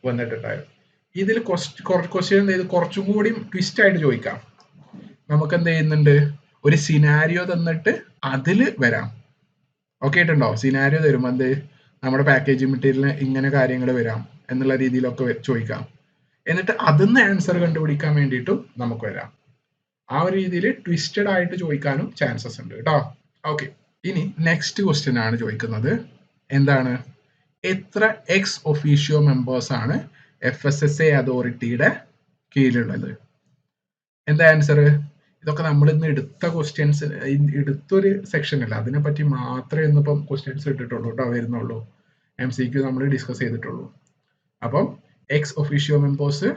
വന്നിട്ടുണ്ടായത്. ഇതിൽ ക്വസ്റ്റ്യൻ കുറച്ചും കൂടി ട്വിസ്റ്റ് ആയിട്ട് ചോദിക്കാം. നമുക്ക് എന്ത് ചെയ്യുന്നുണ്ട്, ഒരു സിനാരിയോ തന്നിട്ട് അതില് വരാം. ഓക്കെ ആയിട്ടുണ്ടോ, സിനാരിയോ തരും, എന്ത് നമ്മുടെ പാക്കേജിംഗ് മെറ്റീരിയലിന് ഇങ്ങനെ കാര്യങ്ങൾ വരാം എന്നുള്ള രീതിയിലൊക്കെ ചോദിക്കാം. എന്നിട്ട് അതിന്ന് ആൻസർ കണ്ടുപിടിക്കാൻ വേണ്ടിയിട്ടും നമുക്ക് വരാം. ആ ഒരു രീതിയിൽ ട്വിസ്റ്റഡ് ആയിട്ട് ചോദിക്കാനും ചാൻസസ് ഉണ്ട് കേട്ടോ. ഓക്കെ, ഇനി നെക്സ്റ്റ് ക്വസ്റ്റ്യൻ ആണ് ചോദിക്കുന്നത്, എന്താണ്, എത്ര എക്സ് ഒഫീഷ്യോ മെമ്പേഴ്സ് ആണ് FSSA അതോറിറ്റിയുടെ കീഴിലുള്ളത്. എന്താ ആൻസർ? ഇതൊക്കെ നമ്മൾ ഇന്ന് എടുത്ത ക്വസ്റ്റ്യൻസ്, എടുത്തൊരു സെക്ഷൻ അല്ല, അതിനെ പറ്റി മാത്രമേ ഇന്നിപ്പം ക്വസ്റ്റ്യൻസ് ഇട്ടിട്ടുള്ളൂ കേട്ടോ, വരുന്നുള്ളൂ. MCQ നമ്മൾ ഡിസ്കസ് ചെയ്തിട്ടുള്ളൂ. അപ്പം എക്സ് ഒഫീഷ്യോ മെമ്പേഴ്സ്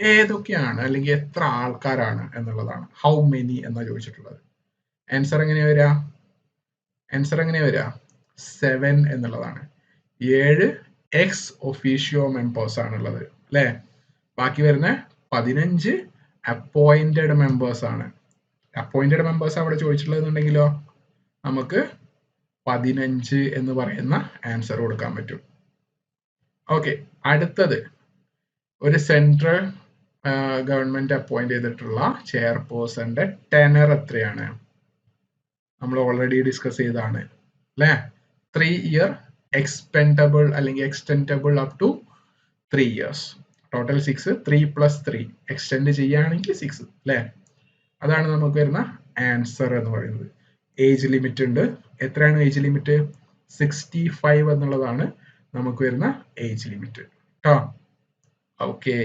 ഏതൊക്കെയാണ് അല്ലെങ്കിൽ എത്ര ആൾക്കാരാണ് എന്നുള്ളതാണ്. ഹൗ മെനി എന്നാ ചോദിച്ചിട്ടുള്ളത്. ആൻസർ എങ്ങനെയാ വരിക? ആൻസർ എങ്ങനെയാ വരിക? 7 എന്നുള്ളതാണ്. 7 എക്സ് ഒഫീഷ്യോ മെമ്പേഴ്സ് ആണുള്ളത് അല്ലേ. ബാക്കി വരുന്ന 15 അപ്പോയിന്റഡ് മെമ്പേഴ്സ് ആണ്. അപ്പോയിന്റഡ് മെമ്പേഴ്സ് അവിടെ ചോദിച്ചിട്ടുള്ളതെന്നുണ്ടെങ്കിലോ നമുക്ക് 15 എന്ന് പറയുന്ന ആൻസർ കൊടുക്കാൻ പറ്റും. ഓക്കെ, അടുത്തത് ഒരു സെൻട്രൽ ഗവൺമെന്റ് അപ്പോയിന്റ് ചെയ്തിട്ടുള്ള ചെയർപേഴ്സന്റെ ടെനർ എത്രയാണ്? നമ്മൾ ഓൾറെഡി ഡിസ്കസ് ചെയ്തതാണ് അല്ലേ. 3 ഇയർ എക്സ്പെൻഡബിൾ അല്ലെങ്കിൽ extendable up to 3 years. Total 6, 3 + 3 extend ചെയ്യുകയാണെങ്കിൽ 6 അല്ലേ. അതാണ് നമുക്ക് വരുന്ന ആൻസർ എന്ന് പറയുന്നത്. ഏജ് ലിമിറ്റ് ഉണ്ട്. എത്രയാണ് ഏജ് ലിമിറ്റ്? 65 എന്നുള്ളതാണ് നമുക്ക് വരുന്ന ഏജ് ലിമിറ്റ് കേട്ടോ. ഓക്കെ,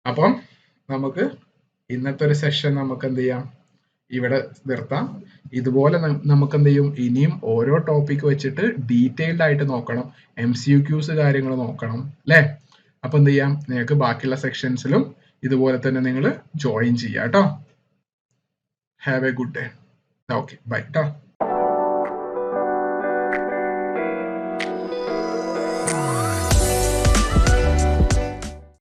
അപ്പം നമുക്ക് ഇന്നത്തെ ഒരു സെഷൻ നമുക്ക് എന്ത് ചെയ്യാം, ഇവിടെ നിർത്താം. ഇതുപോലെ നമുക്ക് എന്ത് ചെയ്യും, ഇനിയും ഓരോ ടോപ്പിക് വെച്ചിട്ട് ഡീറ്റെയിൽഡ് ആയിട്ട് നോക്കണം. MCQs കാര്യങ്ങൾ നോക്കണം അല്ലേ. അപ്പൊ എന്ത് ചെയ്യാം, നിങ്ങൾക്ക് ബാക്കിയുള്ള സെക്ഷൻസിലും ഇതുപോലെ തന്നെ നിങ്ങൾ ജോയിൻ ചെയ്യാം കേട്ടോ. Have a good day. Okay, bye കേട്ടോ.